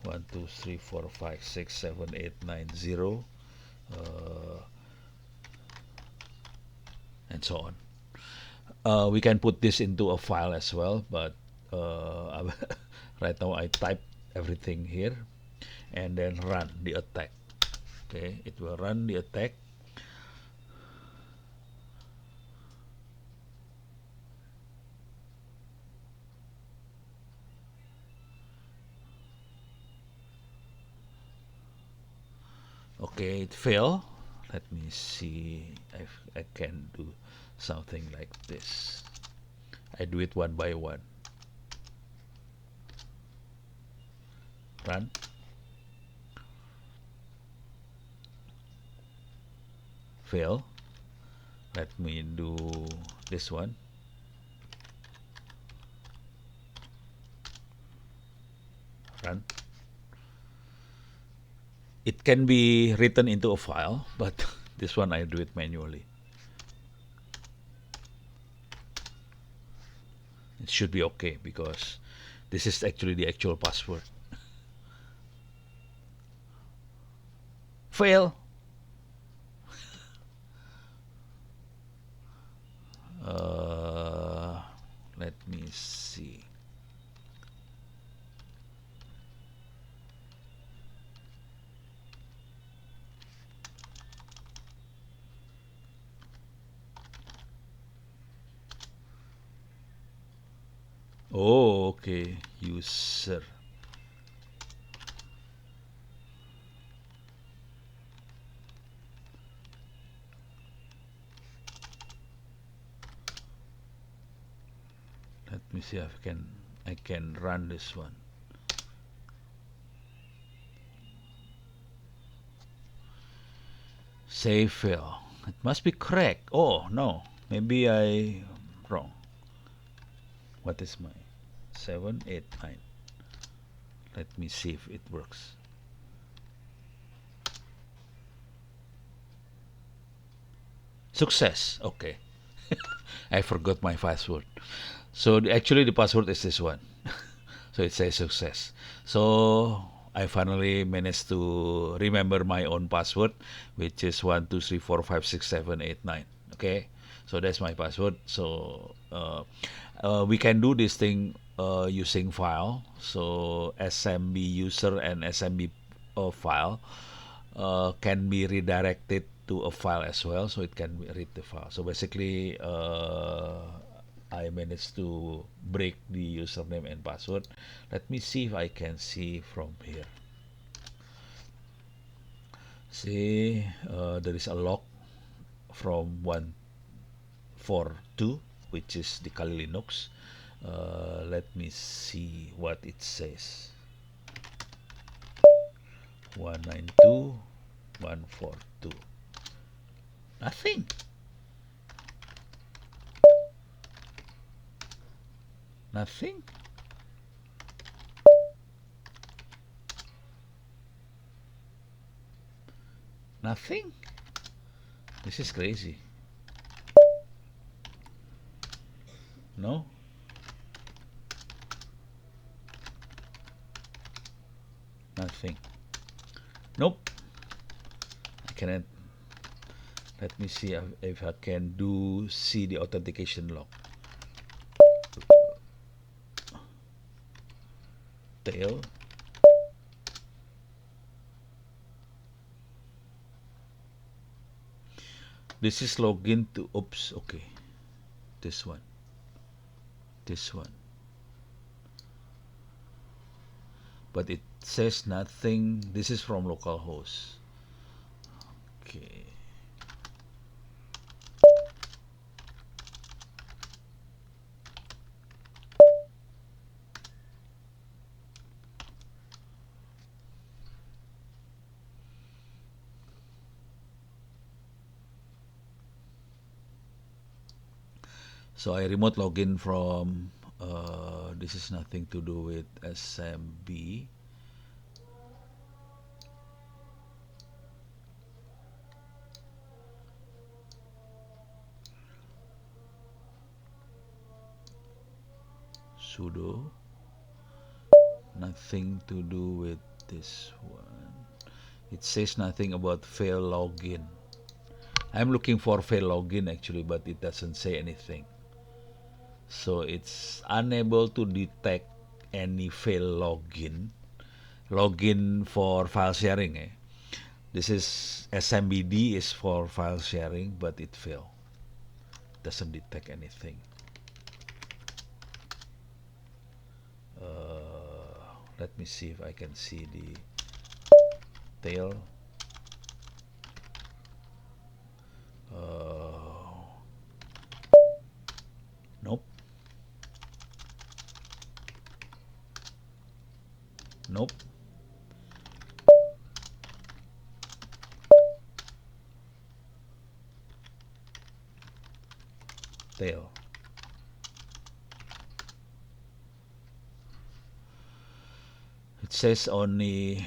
1 2 3 4 5 6 7 8 9 0 and so on. We can put this into a file as well, but right now I type everything here and then run the attack. Okay, it will run the attack. Okay, it failed. Let me see if I can do something like this. I do it one by one. Run. Fail. Let me do this one. Run. It can be written into a file, but this one I do it manually. It should be okay because this is actually the actual password. Fail. Let me see. Oh, okay. User. Let me see if I can run this one. Save fail. It must be correct. Oh no, maybe I wrong. What is my 7 8 9? Let me see if it works. Success. Okay. I forgot my password. So actually the password is this one. So it says success. So I finally managed to remember my own password, which is 1 2 3 4 5 6 7 8 9. Okay, so that's my password. So we can do this thing using file. So SMB user and SMB file can be redirected to a file as well, so it can read the file. So basically, I managed to break the username and password. Let me see if I can see from here. See, there is a log from 142, which is the Kali Linux. Let me see what it says. 192.142. Nothing. Nothing. Nothing. This is crazy. No? Nothing. Nope. I cannot. Let me see if I can see the authentication log. Tail. This is login to, oops, okay. This one. This one. But it says nothing. This is from localhost. Okay. So I remote login from, this is nothing to do with SMB. sudo, nothing to do with this one. It says nothing about fail login. I'm looking for fail login actually, but it doesn't say anything. So it's unable to detect any fail login. Login for file sharing. This is SMBD is for file sharing, but it failed. Doesn't detect anything. Let me see if I can see the tail. Nope. Nope. Tail. It says on the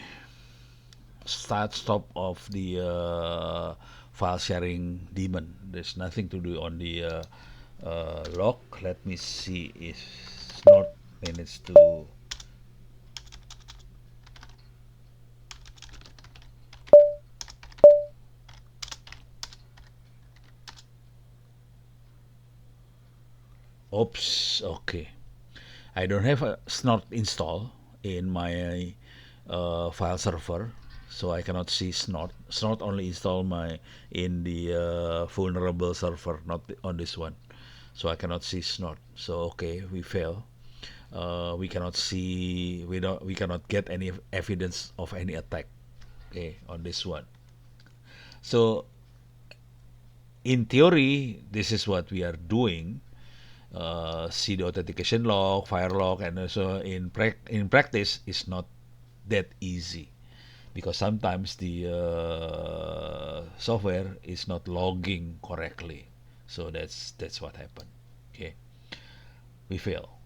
start stop of the file sharing daemon. There's nothing to do on the log. Let me see if Snort managed to. Oops, okay. I don't have a Snort install in my file server, so I cannot see Snort. Snort only install my in the vulnerable server, not on this one. So I cannot see Snort. So okay, we fail. We cannot see. We cannot get any evidence of any attack. Okay, on this one. So in theory, this is what we are doing. See the authentication log, fire log, and also in practice, it's not that easy because sometimes the software is not logging correctly. So that's what happened. Okay, we fail.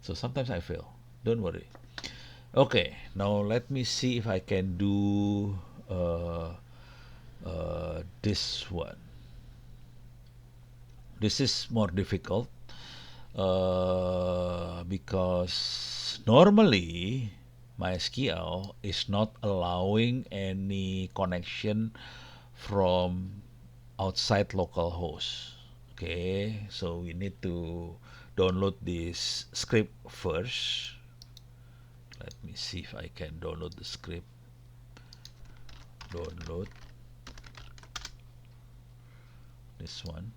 So sometimes I fail. Don't worry. Okay, now let me see if I can do this one. This is more difficult because normally MySQL is not allowing any connection from outside localhost. Okay, so we need to download this script first. Let me see if I can download the script. Download this one.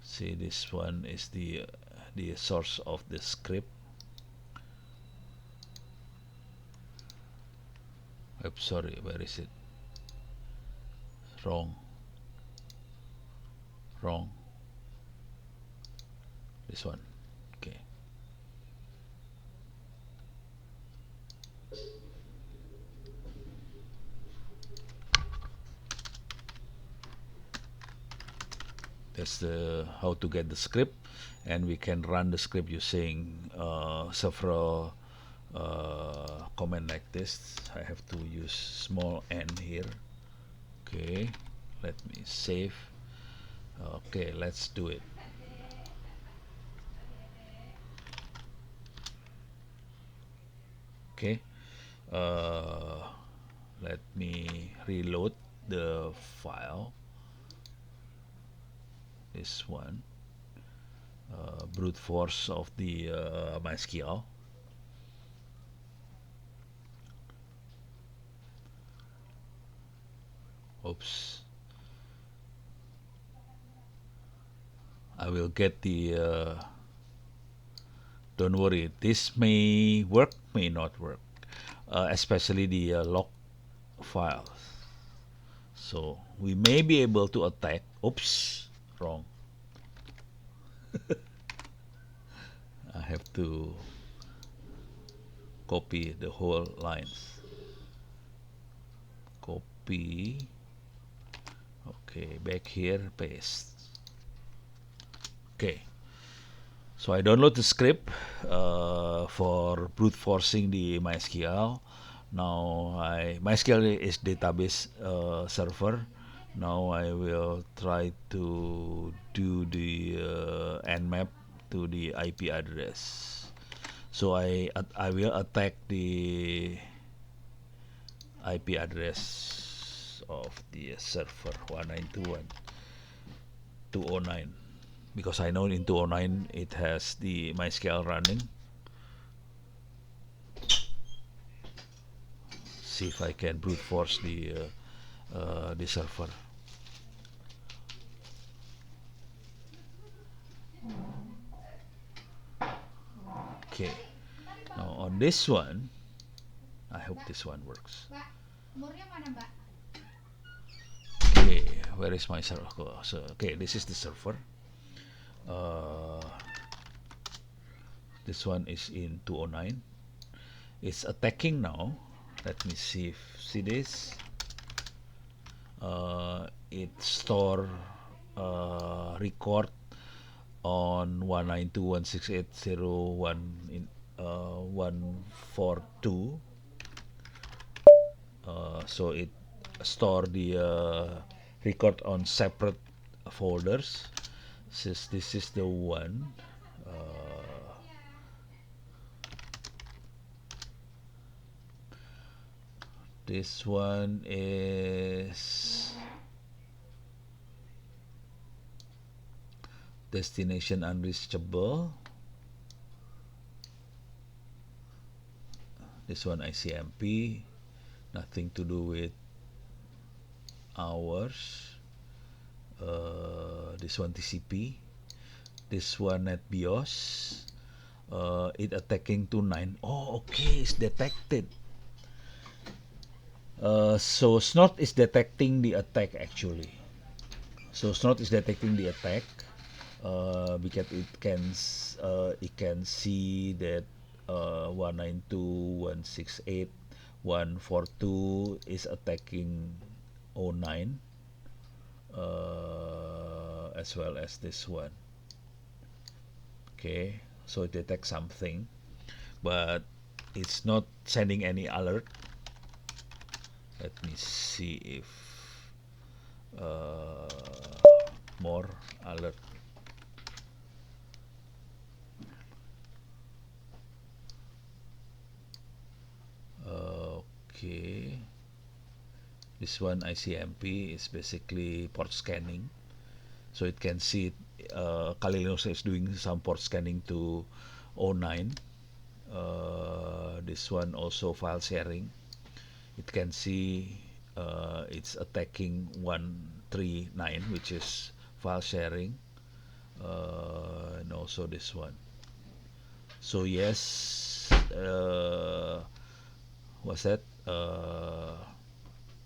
See, this one is the source of the script. Oops, sorry, where is it? Wrong. Wrong. This one. Okay. That's the how to get the script, and we can run the script using several command like this. I have to use small n here. Okay, let me save. Okay, let's do it. Okay, let me reload the file. This one, brute force of the MySQL. Oops. I will get the. Don't worry, this may work, may not work, especially the log files. So we may be able to attack. Oops, wrong. I have to copy the whole lines. Copy. Okay, back here, paste. Okay. So I download the script for brute forcing the MySQL. Now MySQL is database server. Now I will try to do the nmap to the IP address. So I will attack the IP address of the server 192.1.209 because I know in 209 it has the MySQL running. See if I can brute force the server. Okay. Now on this one, I hope this one works. Okay, where is my server? So okay, this is the server. This one is in 209. It's attacking now. Let me see this. It store record on 192.168.0.1 in 142. So it store the record on separate folders. Since this is the one. This one is destination unreachable. This one ICMP, nothing to do with hours. This one TCP. This one NetBIOS. It attacking to 9. Oh, okay, it's detected. So Snot is detecting the attack actually. So Snot is detecting the attack because it can see that 192.168.142 is attacking 09 as well as this one. Okay, so it detects something, but it's not sending any alert. Let me see if more alert. Okay, this one ICMP is basically port scanning, so it can see Kali Linux is doing some port scanning to 09. This one also file sharing. It can see it's attacking 139, which is file sharing, and also this one. So yes, what's that?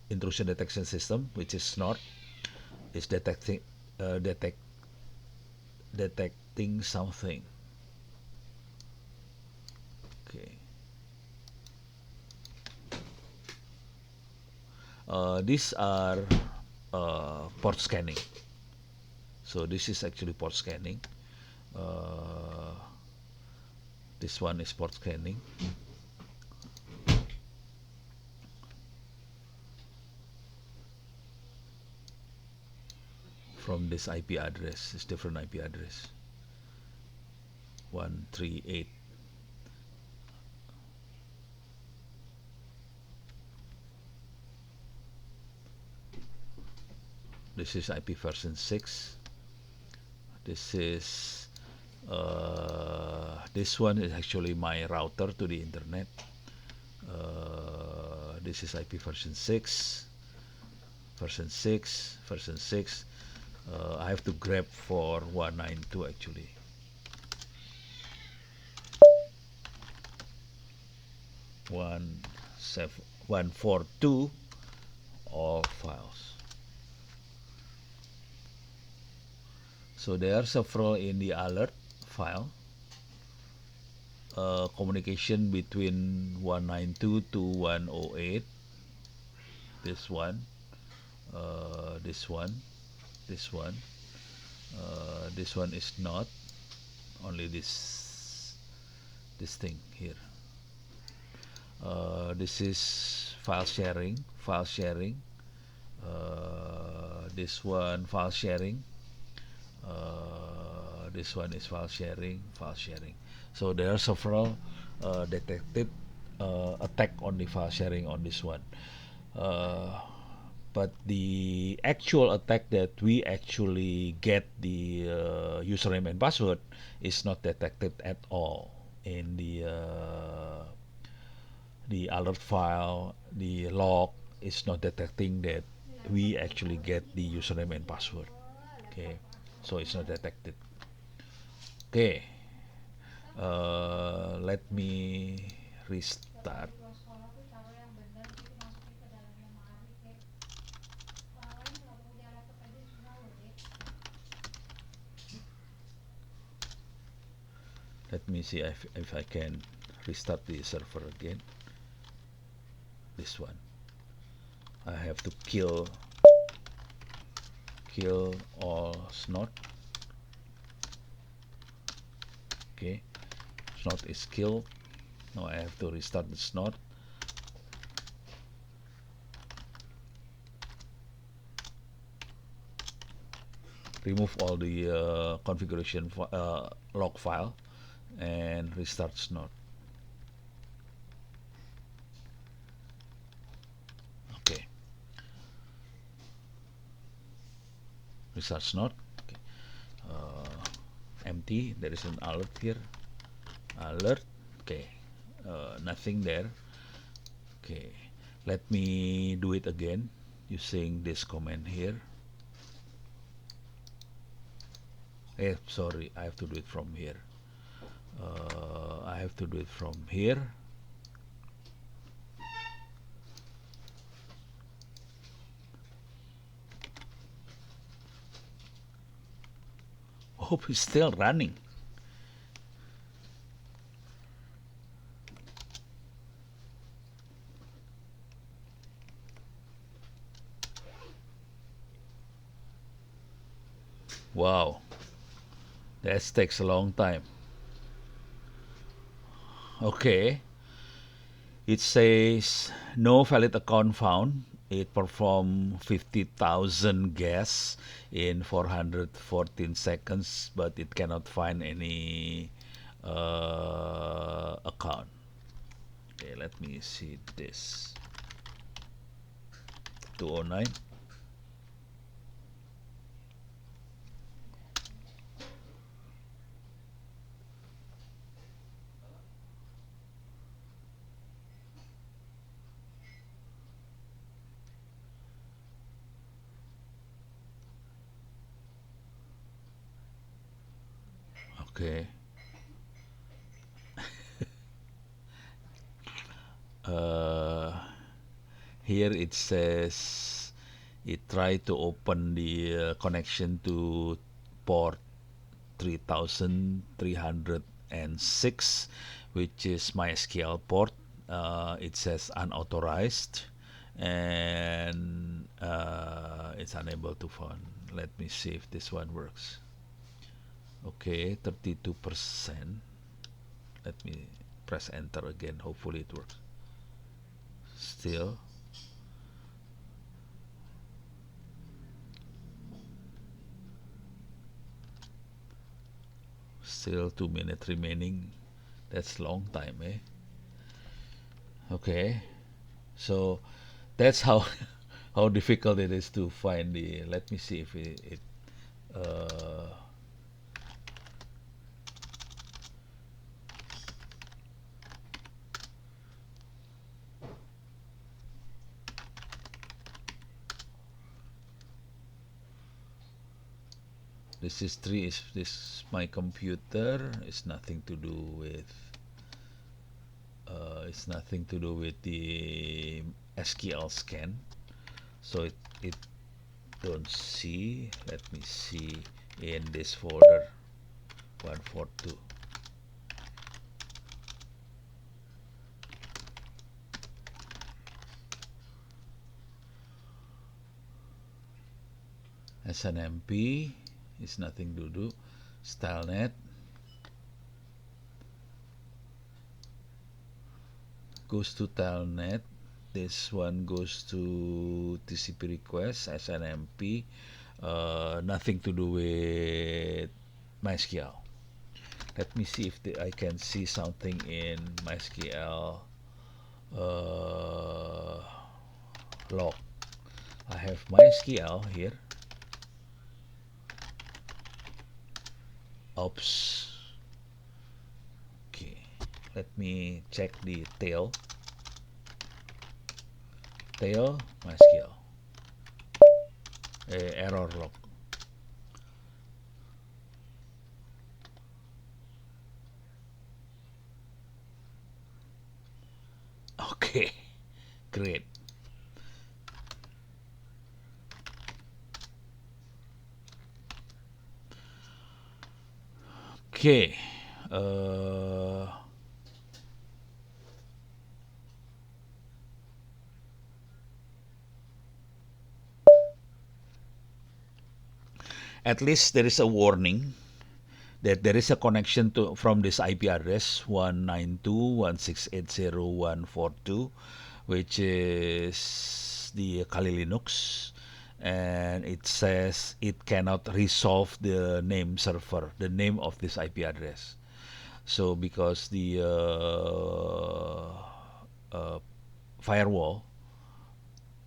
Intrusion detection system, which is SNOT, is detecting something. Okay. These are port scanning. So this is actually port scanning. This one is port scanning. From this IP address, this different IP address. 138. This is IP version 6. This is this one is actually my router to the internet. This is IP version 6. Version 6. Version 6. I have to grab for 192 actually. 142 all files. So there are several in the alert file. Communication between 192 to 108. This one, this one, this one. This one is not only this thing here. This is file sharing. This one file sharing. This one is file sharing, file sharing. So there are several detected attack on the file sharing on this one. Uh, but the actual attack that we actually get the username and password is not detected at all in the alert file. The log is not detecting that we actually get the username and password. Okay, so it's not detected. Okay, let me restart. Let me see if I can restart the server again. This one, I have to kill all snot. Okay, snot is killed. Now I have to restart the snot. Remove all the configuration log file and restart snot. Okay, restart snot. Okay. Empty. There is an alert here. Alert. Okay, nothing there. Okay, let me do it again using this command here. Sorry, I have to do it from here. I have to do it from here. Hope it's still running. Wow, that takes a long time. Okay, it says no valid account found. It performed 50,000 guesses in 414 seconds, but it cannot find any account. Okay, let me see this. 209. Okay. Uh, Here it says it tried to open the connection to port 3306, which is MySQL port. It says unauthorized, and it's unable to find. Let me see if this one works. Okay, 32%. Let me press enter again. Hopefully it works. Still. Still 2 minutes remaining. That's long time, eh? Okay. So that's how how difficult it is to find the. Let me see if it uh, this history is this my computer. It's nothing to do with. It's nothing to do with the SQL scan. So it don't see. Let me see in this folder 142. SNMP is nothing to do. StyleNet goes to Telnet. This one goes to TCP request, SNMP. Nothing to do with MySQL. Let me see if I can see something in MySQL uh, log. I have MySQL here. Oops. Okay. Let me check the tail MySQL error log. Okay, great. Okay. Uh, at least there is a warning that there is a connection to from this IP address 192.168.0.142, which is the Kali Linux, and it says it cannot resolve the name server, the name of this IP address. So because the firewall,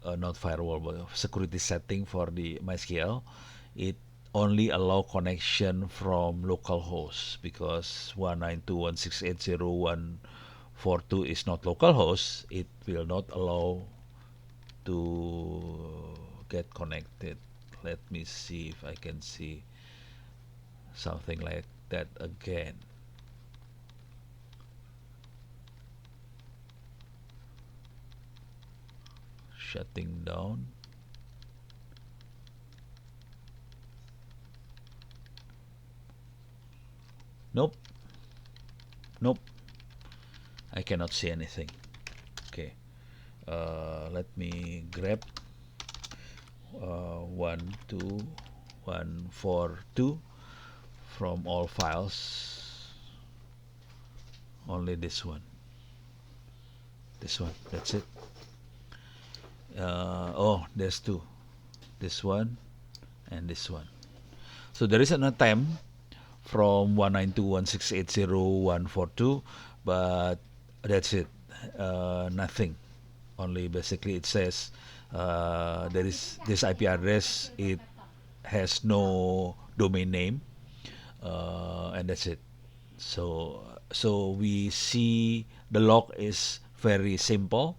not firewall, but security setting for the MySQL, it only allow connection from localhost because 192.168.0.142 is not localhost. It will not allow to get connected. Let me see if I can see something like that again. Shutting down. Nope. Nope. I cannot see anything. Okay. Let me grab 12142 from all files. Only this one. This one. That's it. Oh, there's two. This one and this one. So there is an attempt from 192.168.0.142, but that's it. Nothing. Only basically it says there is this IP address. It has no domain name, and that's it. So we see the log is very simple,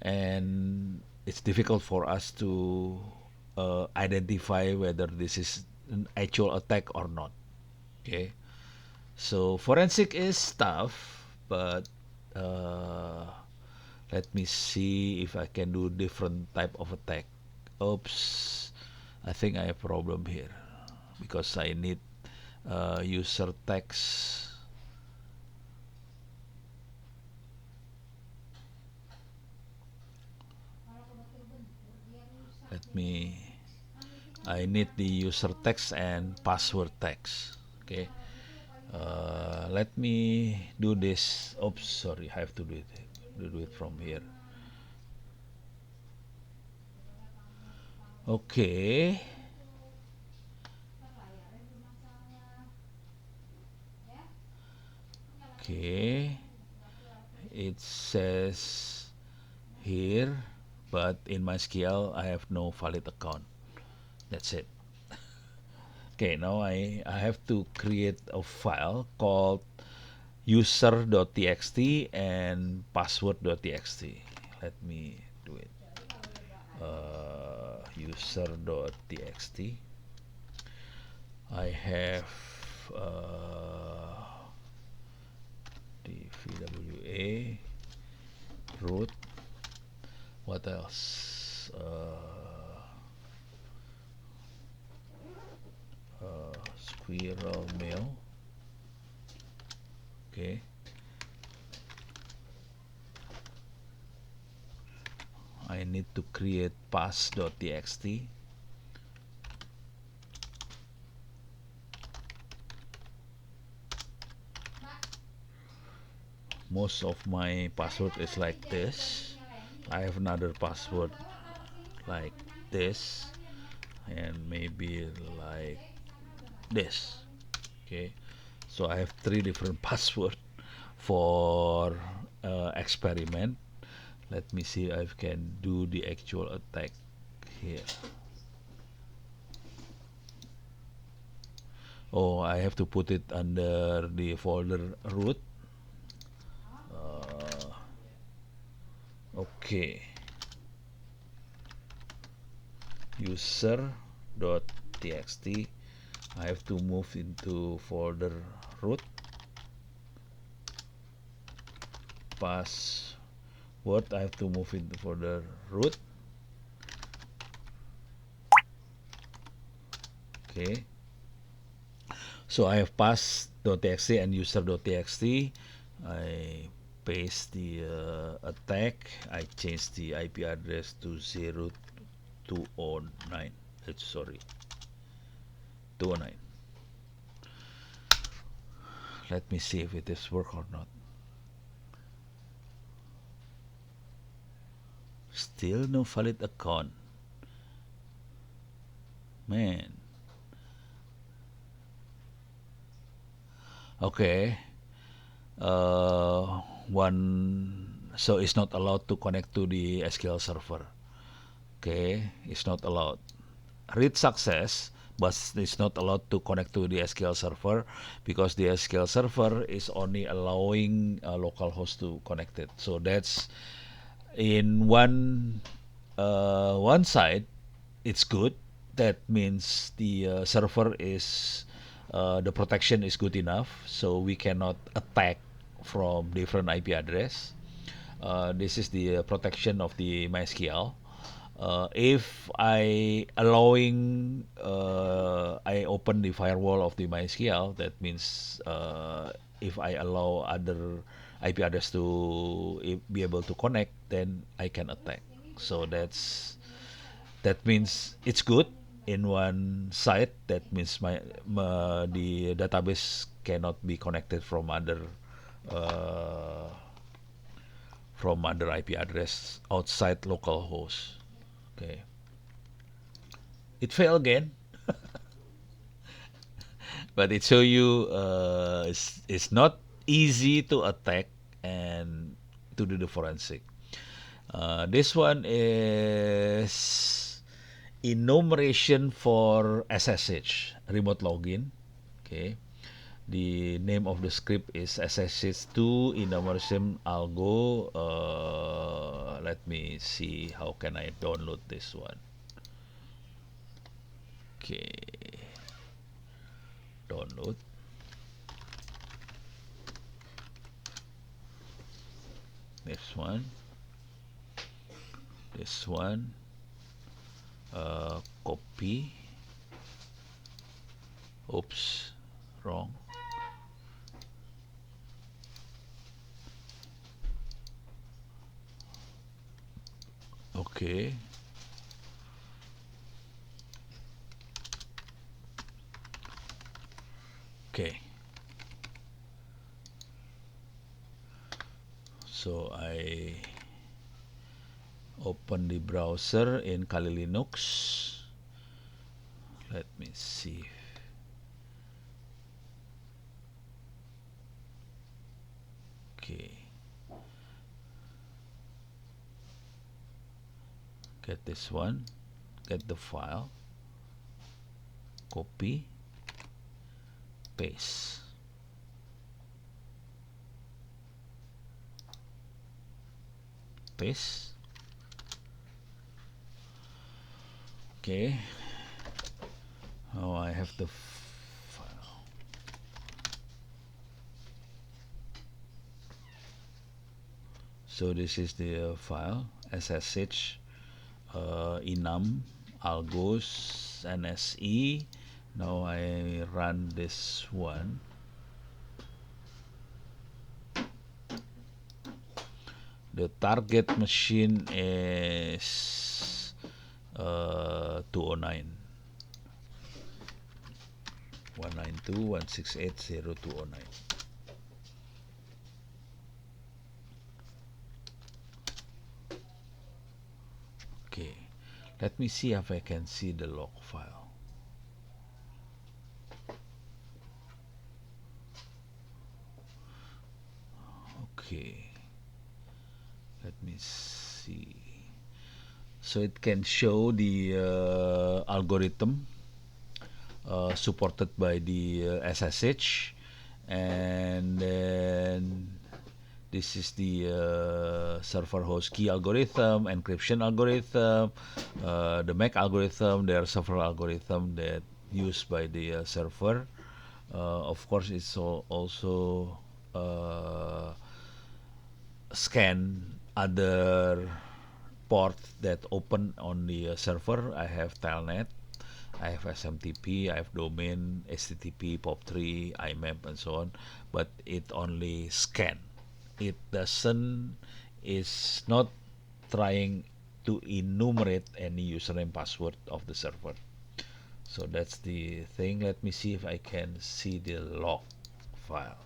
and it's difficult for us to identify whether this is an actual attack or not. Okay, so forensic is tough, but uh, let me see if I can do different type of attack. Oops, I think I have problem here because I need user text. Let me. I need the user text and password text. Okay. Let me do this. Oops, sorry, I have to do it from here. Okay. Okay. It says here, but in MySQL I have no valid account. That's it. Okay, now I have to create a file called user.txt and password.txt. Let me do it. User.txt. I have the VWA root. What else? Squirrel mail. Okay. I need to create pass.txt. Most of my password is like this. I have another password like this, and maybe like this. Okay, so I have three different password for experiment. Let me see if I can do the actual attack here. Oh, I have to put it under the folder root. Okay, user.txt. I have to move into folder root. Password, I have to move into folder root. Okay, so I have pass.txt and user.txt. I paste the attack. I change the IP address to 0209. Sorry, 209. Let me see if it is work or not. Still no valid account. Man. Okay. One, so it's not allowed to connect to the SQL server. Okay, it's not allowed. Read success, but it's not allowed to connect to the SQL server because the SQL server is only allowing a local host to connect it. So that's in one side, it's good. That means the server is the protection is good enough, so we cannot attack from different IP address. This is the protection of the MySQL. If I open the firewall of the MySQL, that means if I allow other IP address to be able to connect, then I can attack. So that means it's good in one side. That means the database cannot be connected uh, from other IP address outside localhost. Okay, it failed again, but it show you it's not easy to attack and to do the forensic. This one is enumeration for SSH remote login. Okay, the name of the script is SSH2 enumeration algo. Let me see how can I download this one. Okay, download. This one, this one, copy. Oops, wrong. Okay. Okay. So I open the browser in Kali Linux. Let me see. Okay. Get this one. Get the file. Copy. Paste. Paste. Okay. Oh, I have the file. So this is the file ssh enum algos nse. Now I run this one. The target machine is 209. 192.168.0.209. Okay, let me see if I can see the log file. Okay, let me see. So it can show the algorithm supported by the SSH, and then this is the server host key algorithm, encryption algorithm, the MAC algorithm. There are several algorithms that used by the server. Of course, it's also scan other ports that open on the server. I have telnet, I have SMTP, I have domain, HTTP, POP3, IMAP, and so on. But it only scan. It doesn't. Is not trying to enumerate any username password of the server. So that's the thing. Let me see if I can see the log file.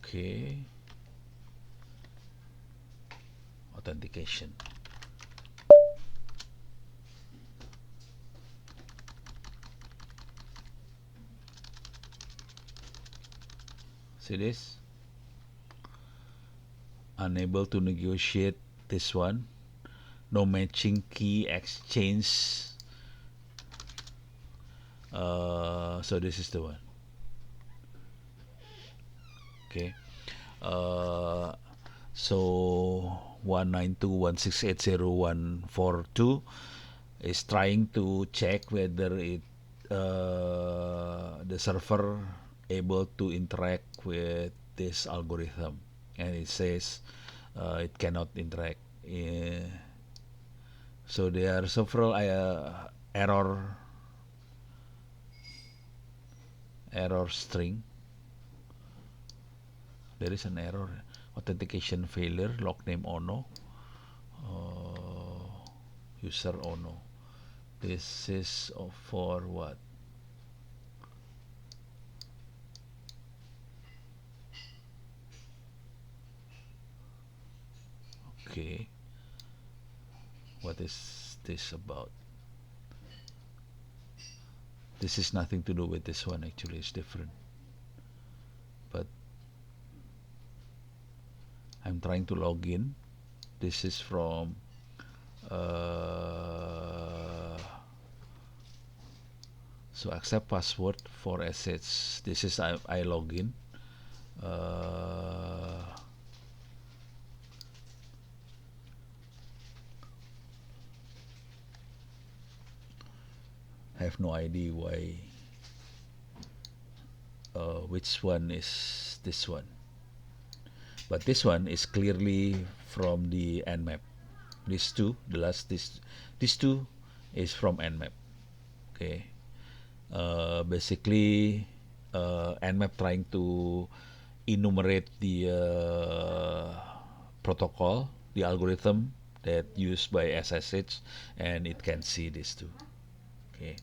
Okay. Authentication. See this? Unable to negotiate this one. No matching key exchange. So this is the one. Okay. Uh, so 192.168.0.142 is trying to check whether the server able to interact with this algorithm, and it says it cannot interact. So there are several error string. There is an error. Authentication failure. Log name Ono. User Ono. This is for what? Okay. What is this about? This is nothing to do with this one, actually. It's different. But I'm trying to log in. This is from so accept password for assets. This is I log in. I have no idea why. Which one is this one? But this one is clearly from the Nmap. These two, these two is from Nmap. Okay. Basically, Nmap trying to enumerate the protocol, the algorithm that used by SSH, and it can see these two. Okay.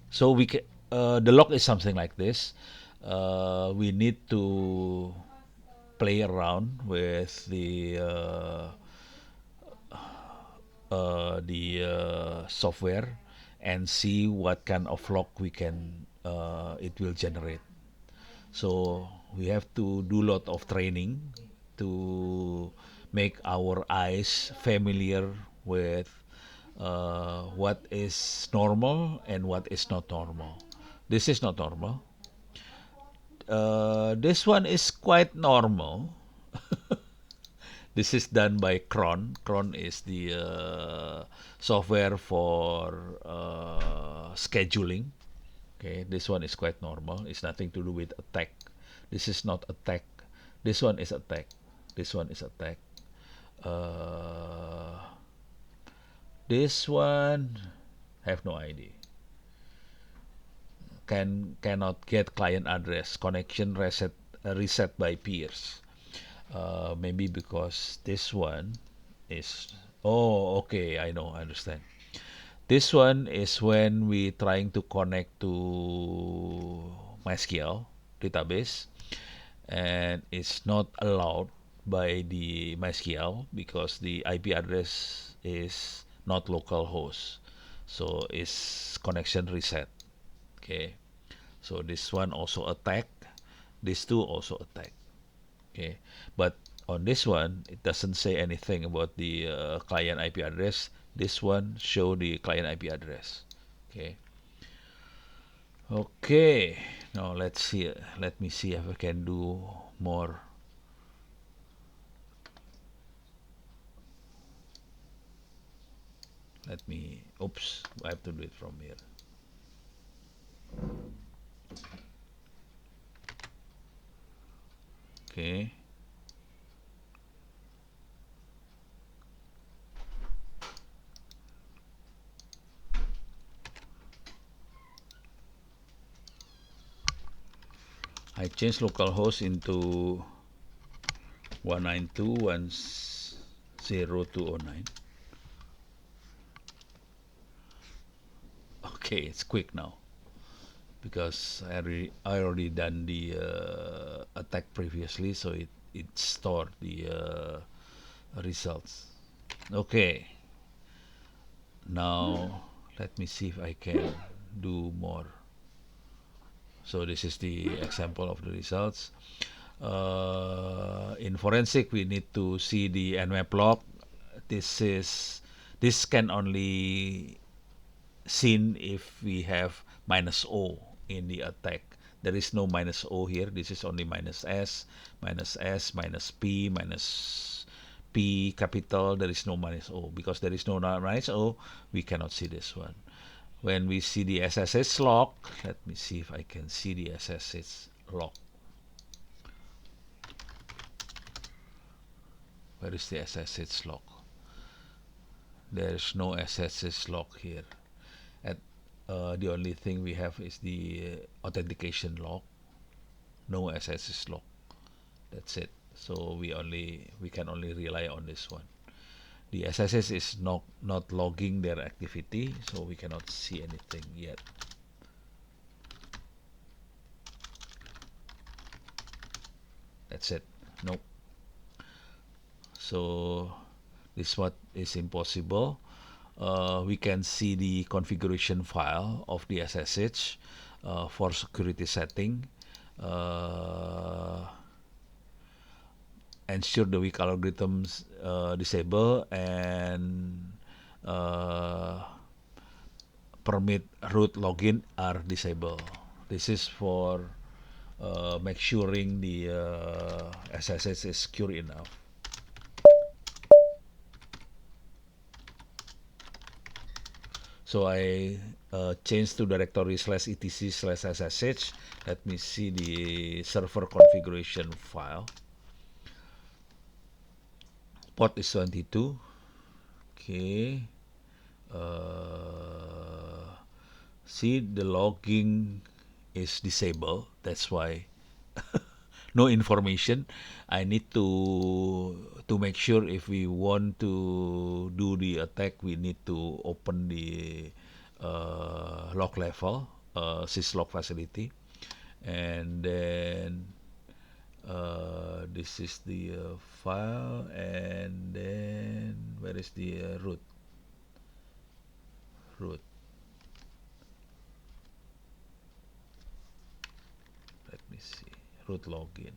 So we can, the log is something like this. We need to play around with the software and see what kind of log we can it will generate. So we have to do a lot of training to make our eyes familiar with what is normal and what is not normal. This is not normal. This one is quite normal. This is done by Cron. Cron is the software for scheduling. Okay, this one is quite normal. It's nothing to do with attack. This is not attack. This one is attack. This one is attack. Uh, this one, I have no idea. Cannot get client address. Connection reset by peers. Maybe because this one is. Oh, okay. I know. I understand. This one is when we trying to connect to MySQL database, and it's not allowed by the MySQL because the IP address is not localhost, so it's connection reset. Okay, so this one also attack, these two also attack. Okay, but on this one it doesn't say anything about the client IP address. This one show the client IP address. Okay. Okay, now let's see. Let me see if I can do more. Let me. Oops, I have to do it from here. Okay. I change localhost into 192.1.0.209. Okay, it's quick now because I already done the attack previously, so it stored the results. Okay, now let me see if I can do more. So this is the example of the results. In forensic, we need to see the nmap log. This can only seen if we have -O in the attack. There is no -O here. This is only -S, -P, -P capital. There is no -O. Because there is no -O, we cannot see this one. When we see the SSH log, let me see if I can see the SSH log. Where is the SSH log? There is no SSH log here. The only thing we have is the authentication log. No SSH log. That's it. So we can only rely on this one. The SSH is not logging their activity, so we cannot see anything yet. That's it. Nope. So this what is impossible. We can see the configuration file of the SSH for security setting. Ensure the weak algorithms disable and permit root login are disabled. This is for make suring the SSH is secure enough. So I change to directory /etc/ssh. Let me see the server configuration file. Port is 22. Okay. See, the logging is disabled. That's why no information. I need to make sure if we want to do the attack, we need to open the log level, syslog facility, and then this is the file, and then where is the root? Let me see, root login.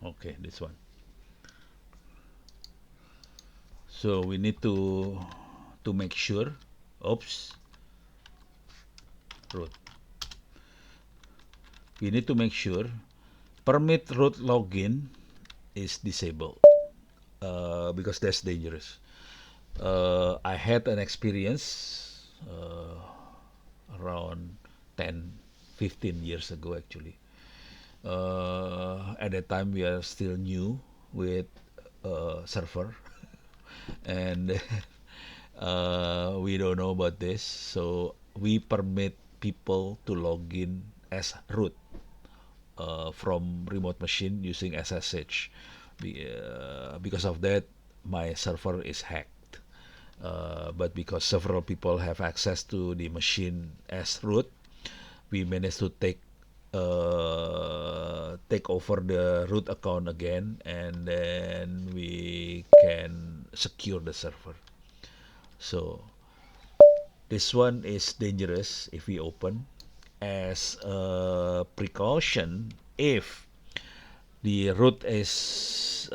Okay, this one. So we need to make sure. Oops. Root. We need to make sure permit root login is disabled because that's dangerous. I had an experience around 10-15 years ago actually. At that time we are still new with server and we don't know about this, so we permit people to log in as root from remote machine using SSH. Because of that, my server is hacked. But because several people have access to the machine as root, we managed to take over the root account again, and then we can secure the server. So this one is dangerous if we open. As a precaution, if the root is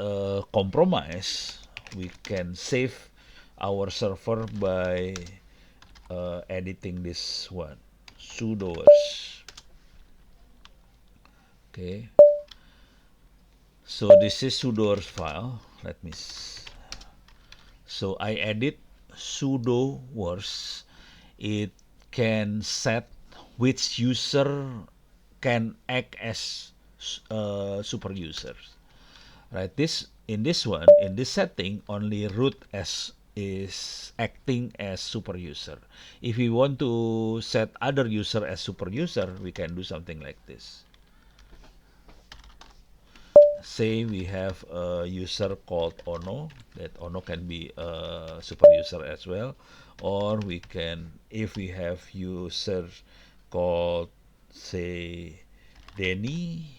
compromised, we can save our server by editing this one, sudoers. Okay, so this is sudoers file. Let me. So I edit sudo wars. It can set which user can act as super users. Right? This in this one, in this setting, only root as is acting as super user. If we want to set other user as super user, we can do something like this. Say we have a user called Onno, that Onno can be a super user as well, or we can, if we have user called, say, Denny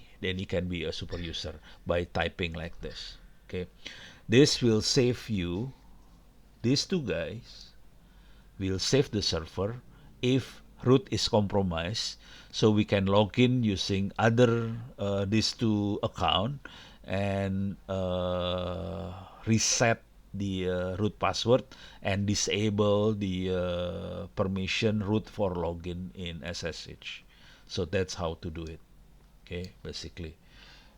can be a super user by typing like this. Okay, this will save you, these two guys will save the server if root is compromised, so we can log in using other these two account and reset the root password and disable the permission root for login in SSH. So that's how to do it. Okay, basically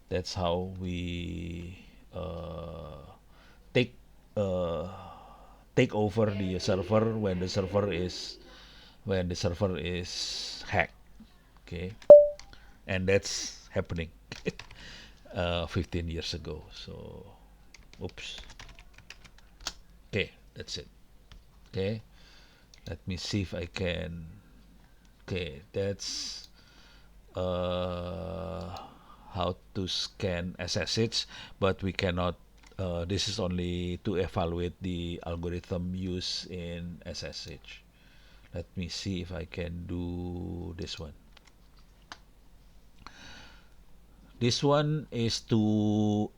that's how we take uh, take over the server when the server is hacked. Okay, and that's happening 15 years ago. So, oops. Okay, that's it. Okay, let me see if I can. Okay, that's uh, how to scan SSH, but we cannot. This is only to evaluate the algorithm used in SSH. Let me see if I can do this one. This one is to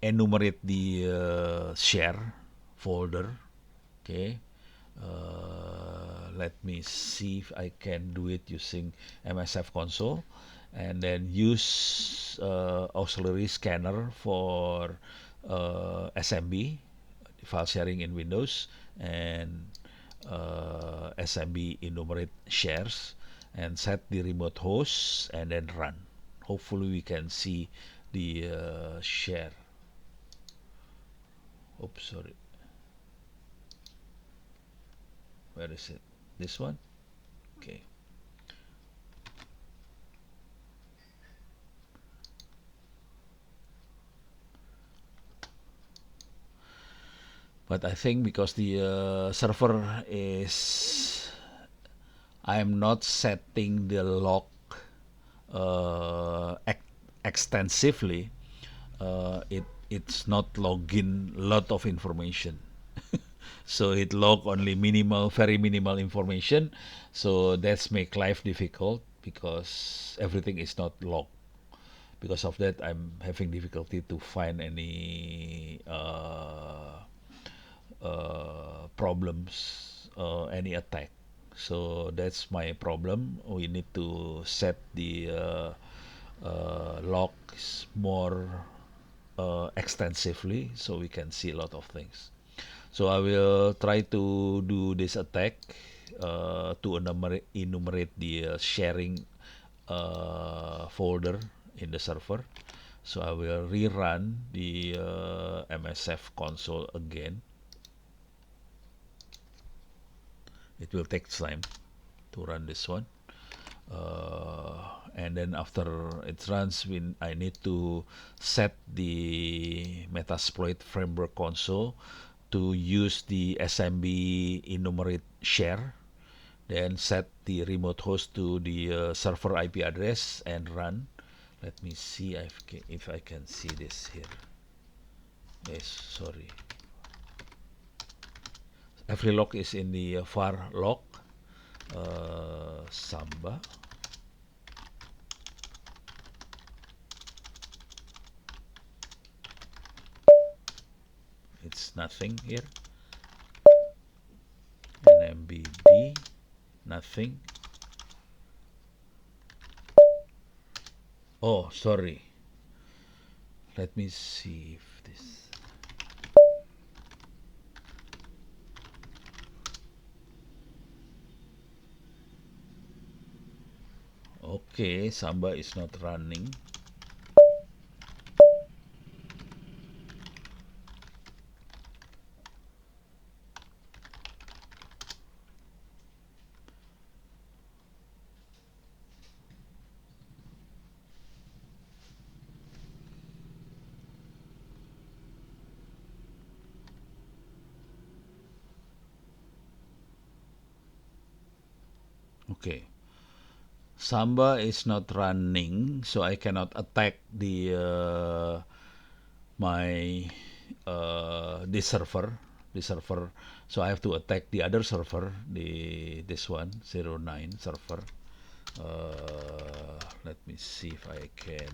enumerate the share folder. Okay. Let me see if I can do it using MSF console, and then use auxiliary scanner for SMB, file sharing in Windows, and SMB enumerate shares, and set the remote host and then run. Hopefully we can see the share. Oops, sorry. Where is it? This one? Okay. But I think because the server is, I'm not setting the log uh, ex extensively, it's not logging lot of information. So it log only minimal, very minimal information. So that's make life difficult because everything is not logged. Because of that, I'm having difficulty to find any problems, any attack. So that's my problem. We need to set the logs more extensively so we can see a lot of things. So I will try to do this attack to enumerate the sharing folder in the server. So I will rerun the MSF console again. It will take time to run this one. And then after it runs, I need to set the Metasploit framework console to use the SMB enumerate share, then set the remote host to the server IP address and run. Let me see if I can see this here. Yes, sorry. Every lock is in the var lock. Samba. It's nothing here. NMBD, nothing. Oh, sorry. Let me see if this. Okay, Samba is not running. Okay. Samba is not running, so I cannot attack the my this server, So I have to attack the other server, this one 09 server. Let me see if I can.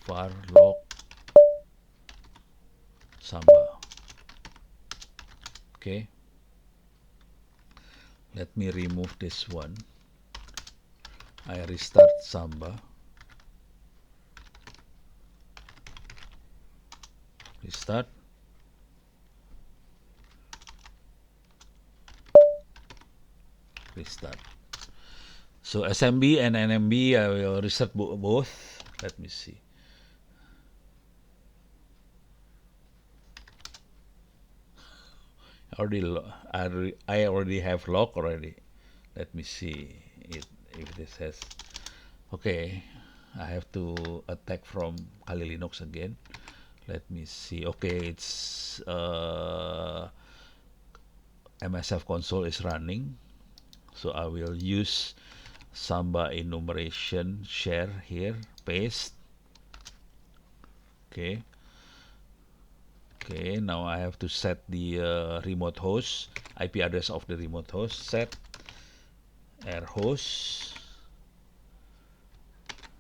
Var log Samba. Okay. Let me remove this one. I restart Samba. Restart. Restart. So SMB and NMB, I will restart both. Let me see. I already have lock already. Let me see if this has. Okay, I have to attack from Kali Linux again. Let me see. Okay, it's MSF console is running, so I will use Samba enumeration share here, paste. Okay. Okay, now I have to set the remote host, IP address of the remote host, set air host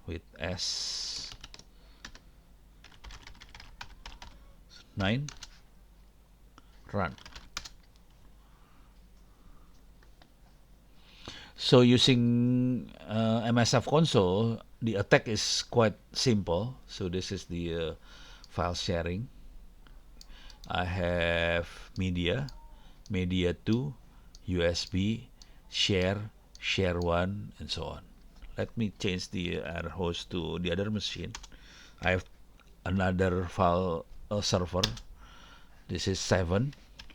with S9, run. So using MSF console, the attack is quite simple. So this is the file sharing. I have media 2, USB, share 1, and so on. Let me change the air host to the other machine. I have another file server. This is 7.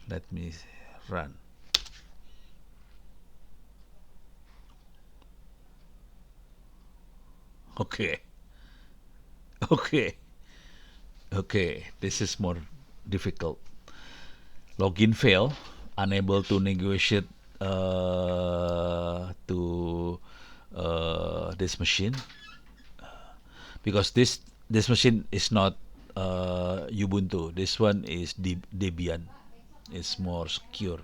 Let me run. Okay. Okay. Okay. This is more difficult. Login fail. Unable to negotiate to this machine because this machine is not Ubuntu. This one is Debian. It's more secure.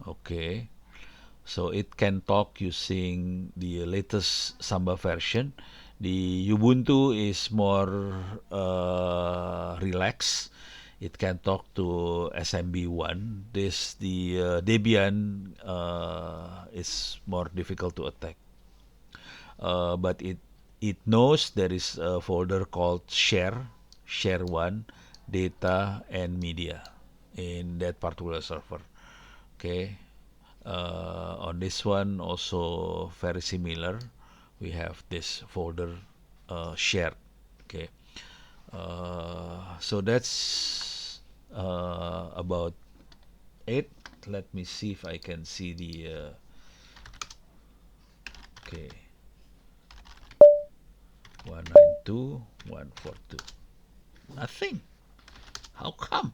Okay. So it can talk using the latest Samba version. The Ubuntu is more relaxed. It can talk to SMB1. The Debian is more difficult to attack. But it knows there is a folder called share one, data and media in that particular server. Okay. On this one also very similar. We have this folder shared. Okay. So that's about it. Let me see if I can see the okay, 192.142. Nothing. How come?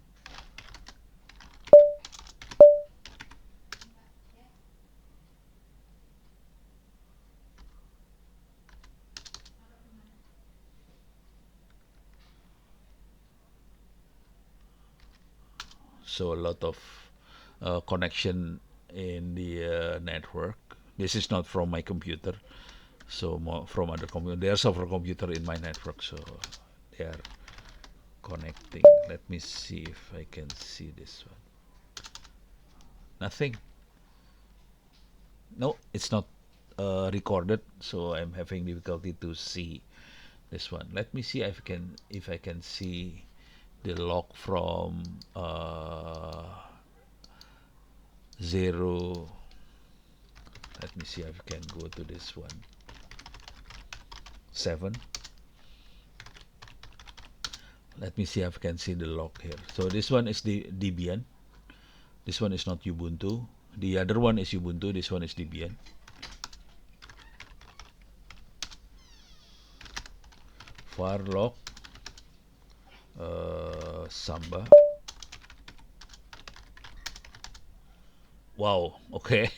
So a lot of connection in the network. This is not from my computer, so more from other computer. There's several computer in my network, so they are connecting. Let me see if I can see this one. Nothing. No, it's not recorded, so I'm having difficulty to see this one. Let me see if I can see the log from 0. Let me see if I can go to this one. 7. Let me see if I can see the log here. So this one is the Debian. This one is not Ubuntu. The other one is Ubuntu. This one is Debian. Var log Samba. Wow. Okay.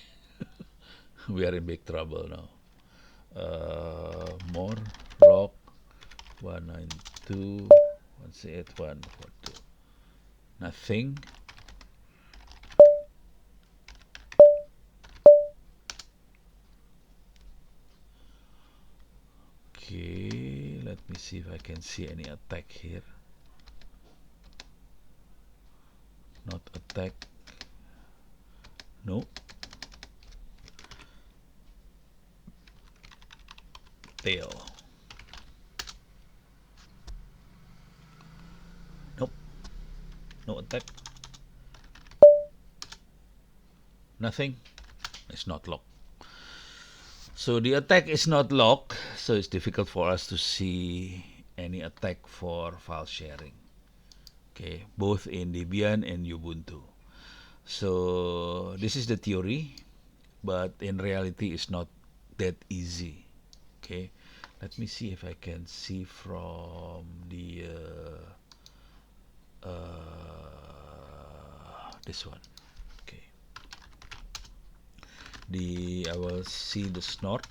We are in big trouble now. More log 192.168.142. Nothing. Okay, let me see if I can see any attack here. Not attack. No. Tail. Nope. No attack. Nothing. It's not locked. So the attack is not locked, so it's difficult for us to see any attack for file sharing. Okay, both in Debian and Ubuntu. So this is the theory, but in reality it's not that easy. Okay, let me see if I can see from the this one. Okay, I will see the snort.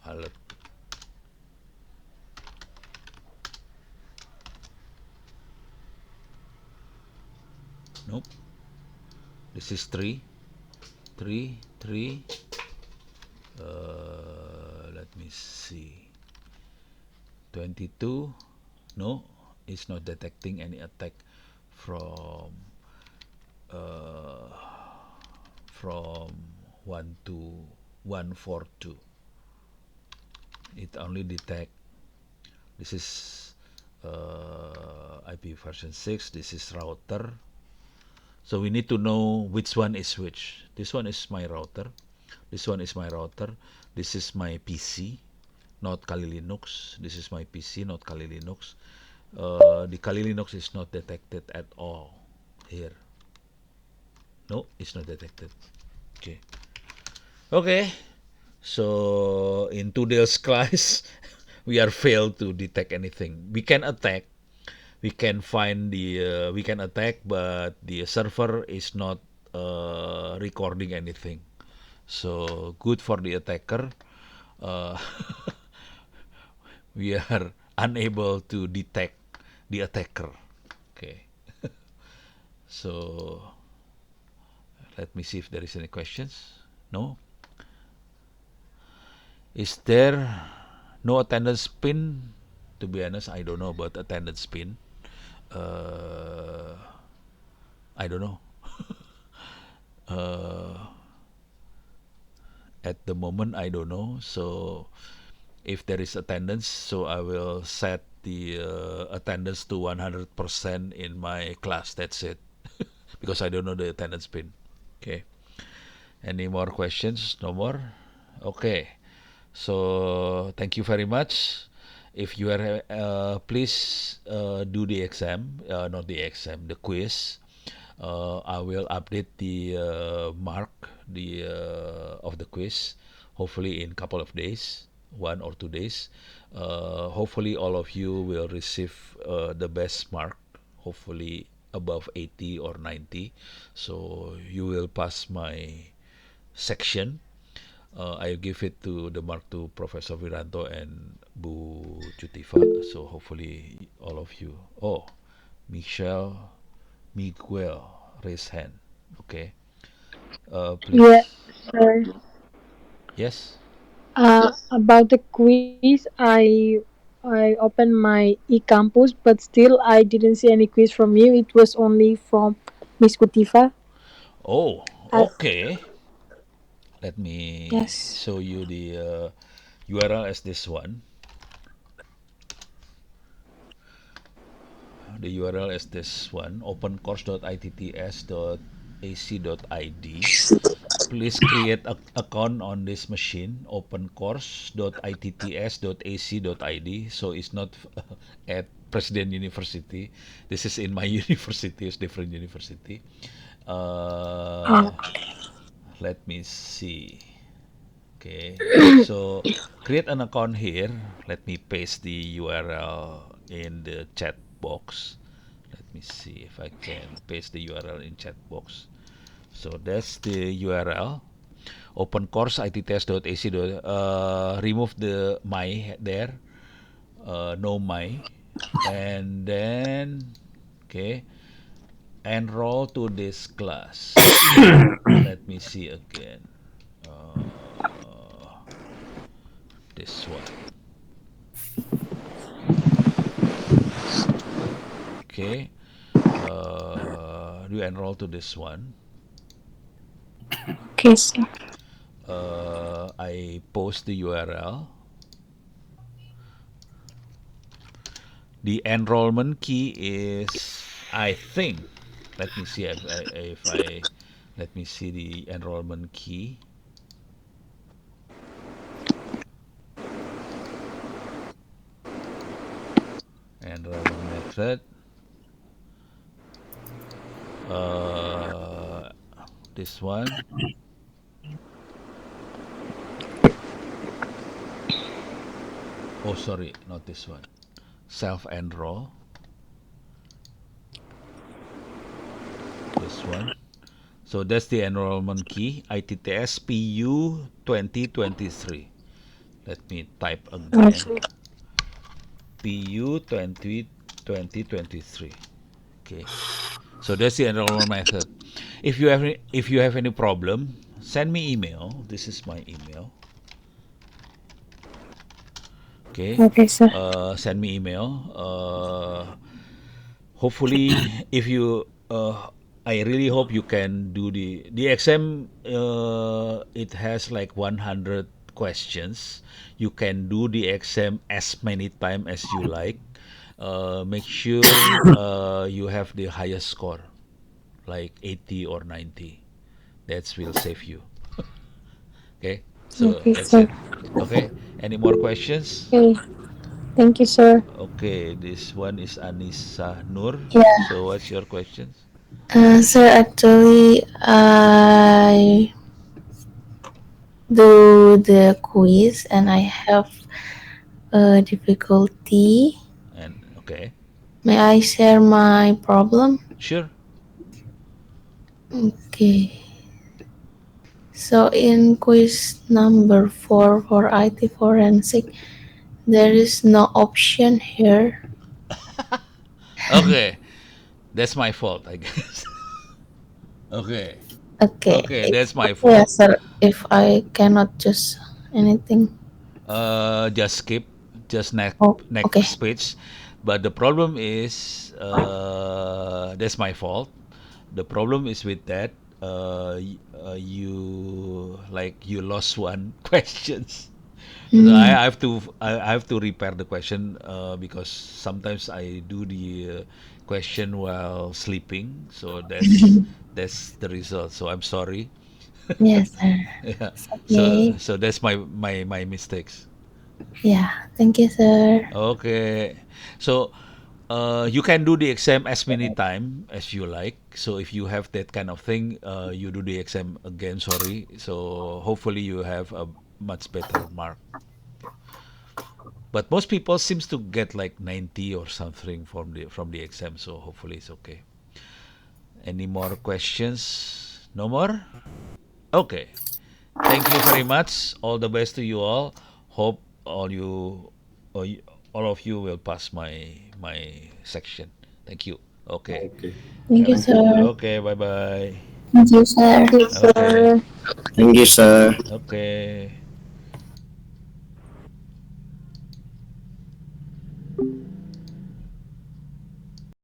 Alert. Nope. This is 3. 3. Let me see. 22. No, it's not detecting any attack from 1 to 142. It only detect. This is IP version 6. This is router. So we need to know which one is which. This one is my router. This one is my router. This is my PC, not Kali Linux. This is my PC, not Kali Linux. The Kali Linux is not detected at all here. No, it's not detected. Okay. Okay. So in today's class, we are failed to detect anything. We can attack. We can find the we can attack, but the server is not recording anything. So good for the attacker. Uh, we are unable to detect the attacker. Okay. So let me see if there is any questions. No. Is there no attendance pin? To be honest, I don't know about attendance pin. Uh, I don't know. uh, at the moment, I don't know. So if there is attendance, so I will set the attendance to 100% in my class. That's it. Because I don't know the attendance pin. Okay. Any more questions? No more? Okay. So thank you very much. If you are, please do the exam, not the exam, the quiz. I will update the mark the of the quiz, hopefully in couple of days. 1 or 2 days. Hopefully, all of you will receive the best mark. Hopefully, above 80 or 90. So you will pass my section. I give it to the mark to Professor Viranto and Bu Chutifa. So hopefully, all of you. Oh, Michelle, Miguel, raise hand. Okay. Yeah, Please. sir. Yes. About the quiz, I opened my e-campus, but still I didn't see any quiz from you. It was only from Miss Kutifa. Oh, Uh, okay. Let me yes. show you the URL as this one. The URL is this one, opencourse.itts.ac.id. Please create a account on this machine, opencourse.itts.ac.id. So it's not at President University. This is in my university, it's different university. Oh, Uh, Let me see. Okay, so create an account here. Let me paste the URL in the chat box. Let me see if I can paste the URL in chat box. So that's the URL. Open course ittest.ac. Remove the my there. No my. And then, okay, enroll to this class. Let me see again. Uh, this one. Okay. You enroll to this one. okay, sir. I post the URL. The enrollment key is, I think, let me see if I let me see the enrollment key. Enrollment method. Uh, this one. Oh, sorry, not this one. Self enroll. This one. So that's the enrollment key. ITTS PU 2023. Let me type again. Okay. PU 2023. Okay. So that's the enrollment method. If you have any problem, send me email. This is my email. Okay. Okay, sir. Send me email. Hopefully, if you I really hope you can do the exam. It has like 100 questions. You can do the exam as many time as you like. Make sure you have the highest score, like 80 or 90. That will save you. Okay, so Okay, that's sir. it. Okay, any more questions? Okay. Thank you, sir. Okay, this one is Anissa Nur. Yeah. So what's your questions? So actually, I do the quiz and I have a difficulty. And okay, May I share my problem? sure. Okay. So in quiz number 4 for IT forensic, there is no option here. Okay, that's my fault, I guess. Okay, Okay. okay, It's that's my okay, fault. sir, if I cannot choose anything. Just skip, just Oh, okay. next page. But the problem is, that's my fault. The problem is with that, you lost one questions. So Hmm. I have to repair the question because sometimes I do the question while sleeping. So that's the result. So I'm sorry. Yes, sir. Yeah. It's So okay. so that's my mistakes. Yeah. Thank you, sir. Okay. So you can do the exam as many time as you like. So if you have that kind of thing, you do the exam again. Sorry. So hopefully you have a much better mark. But most people seems to get like 90 or something from the exam, so hopefully it's okay. Any more questions? No more? Okay. Thank you very much. All the best to you all. Hope all, you, all of you will pass my section. Thank you. Okay. Okay. Thank you, Thank you, sir. sir. Okay. Bye bye. Thank you, sir. Yes, Okay. sir. Thank you, sir. Okay.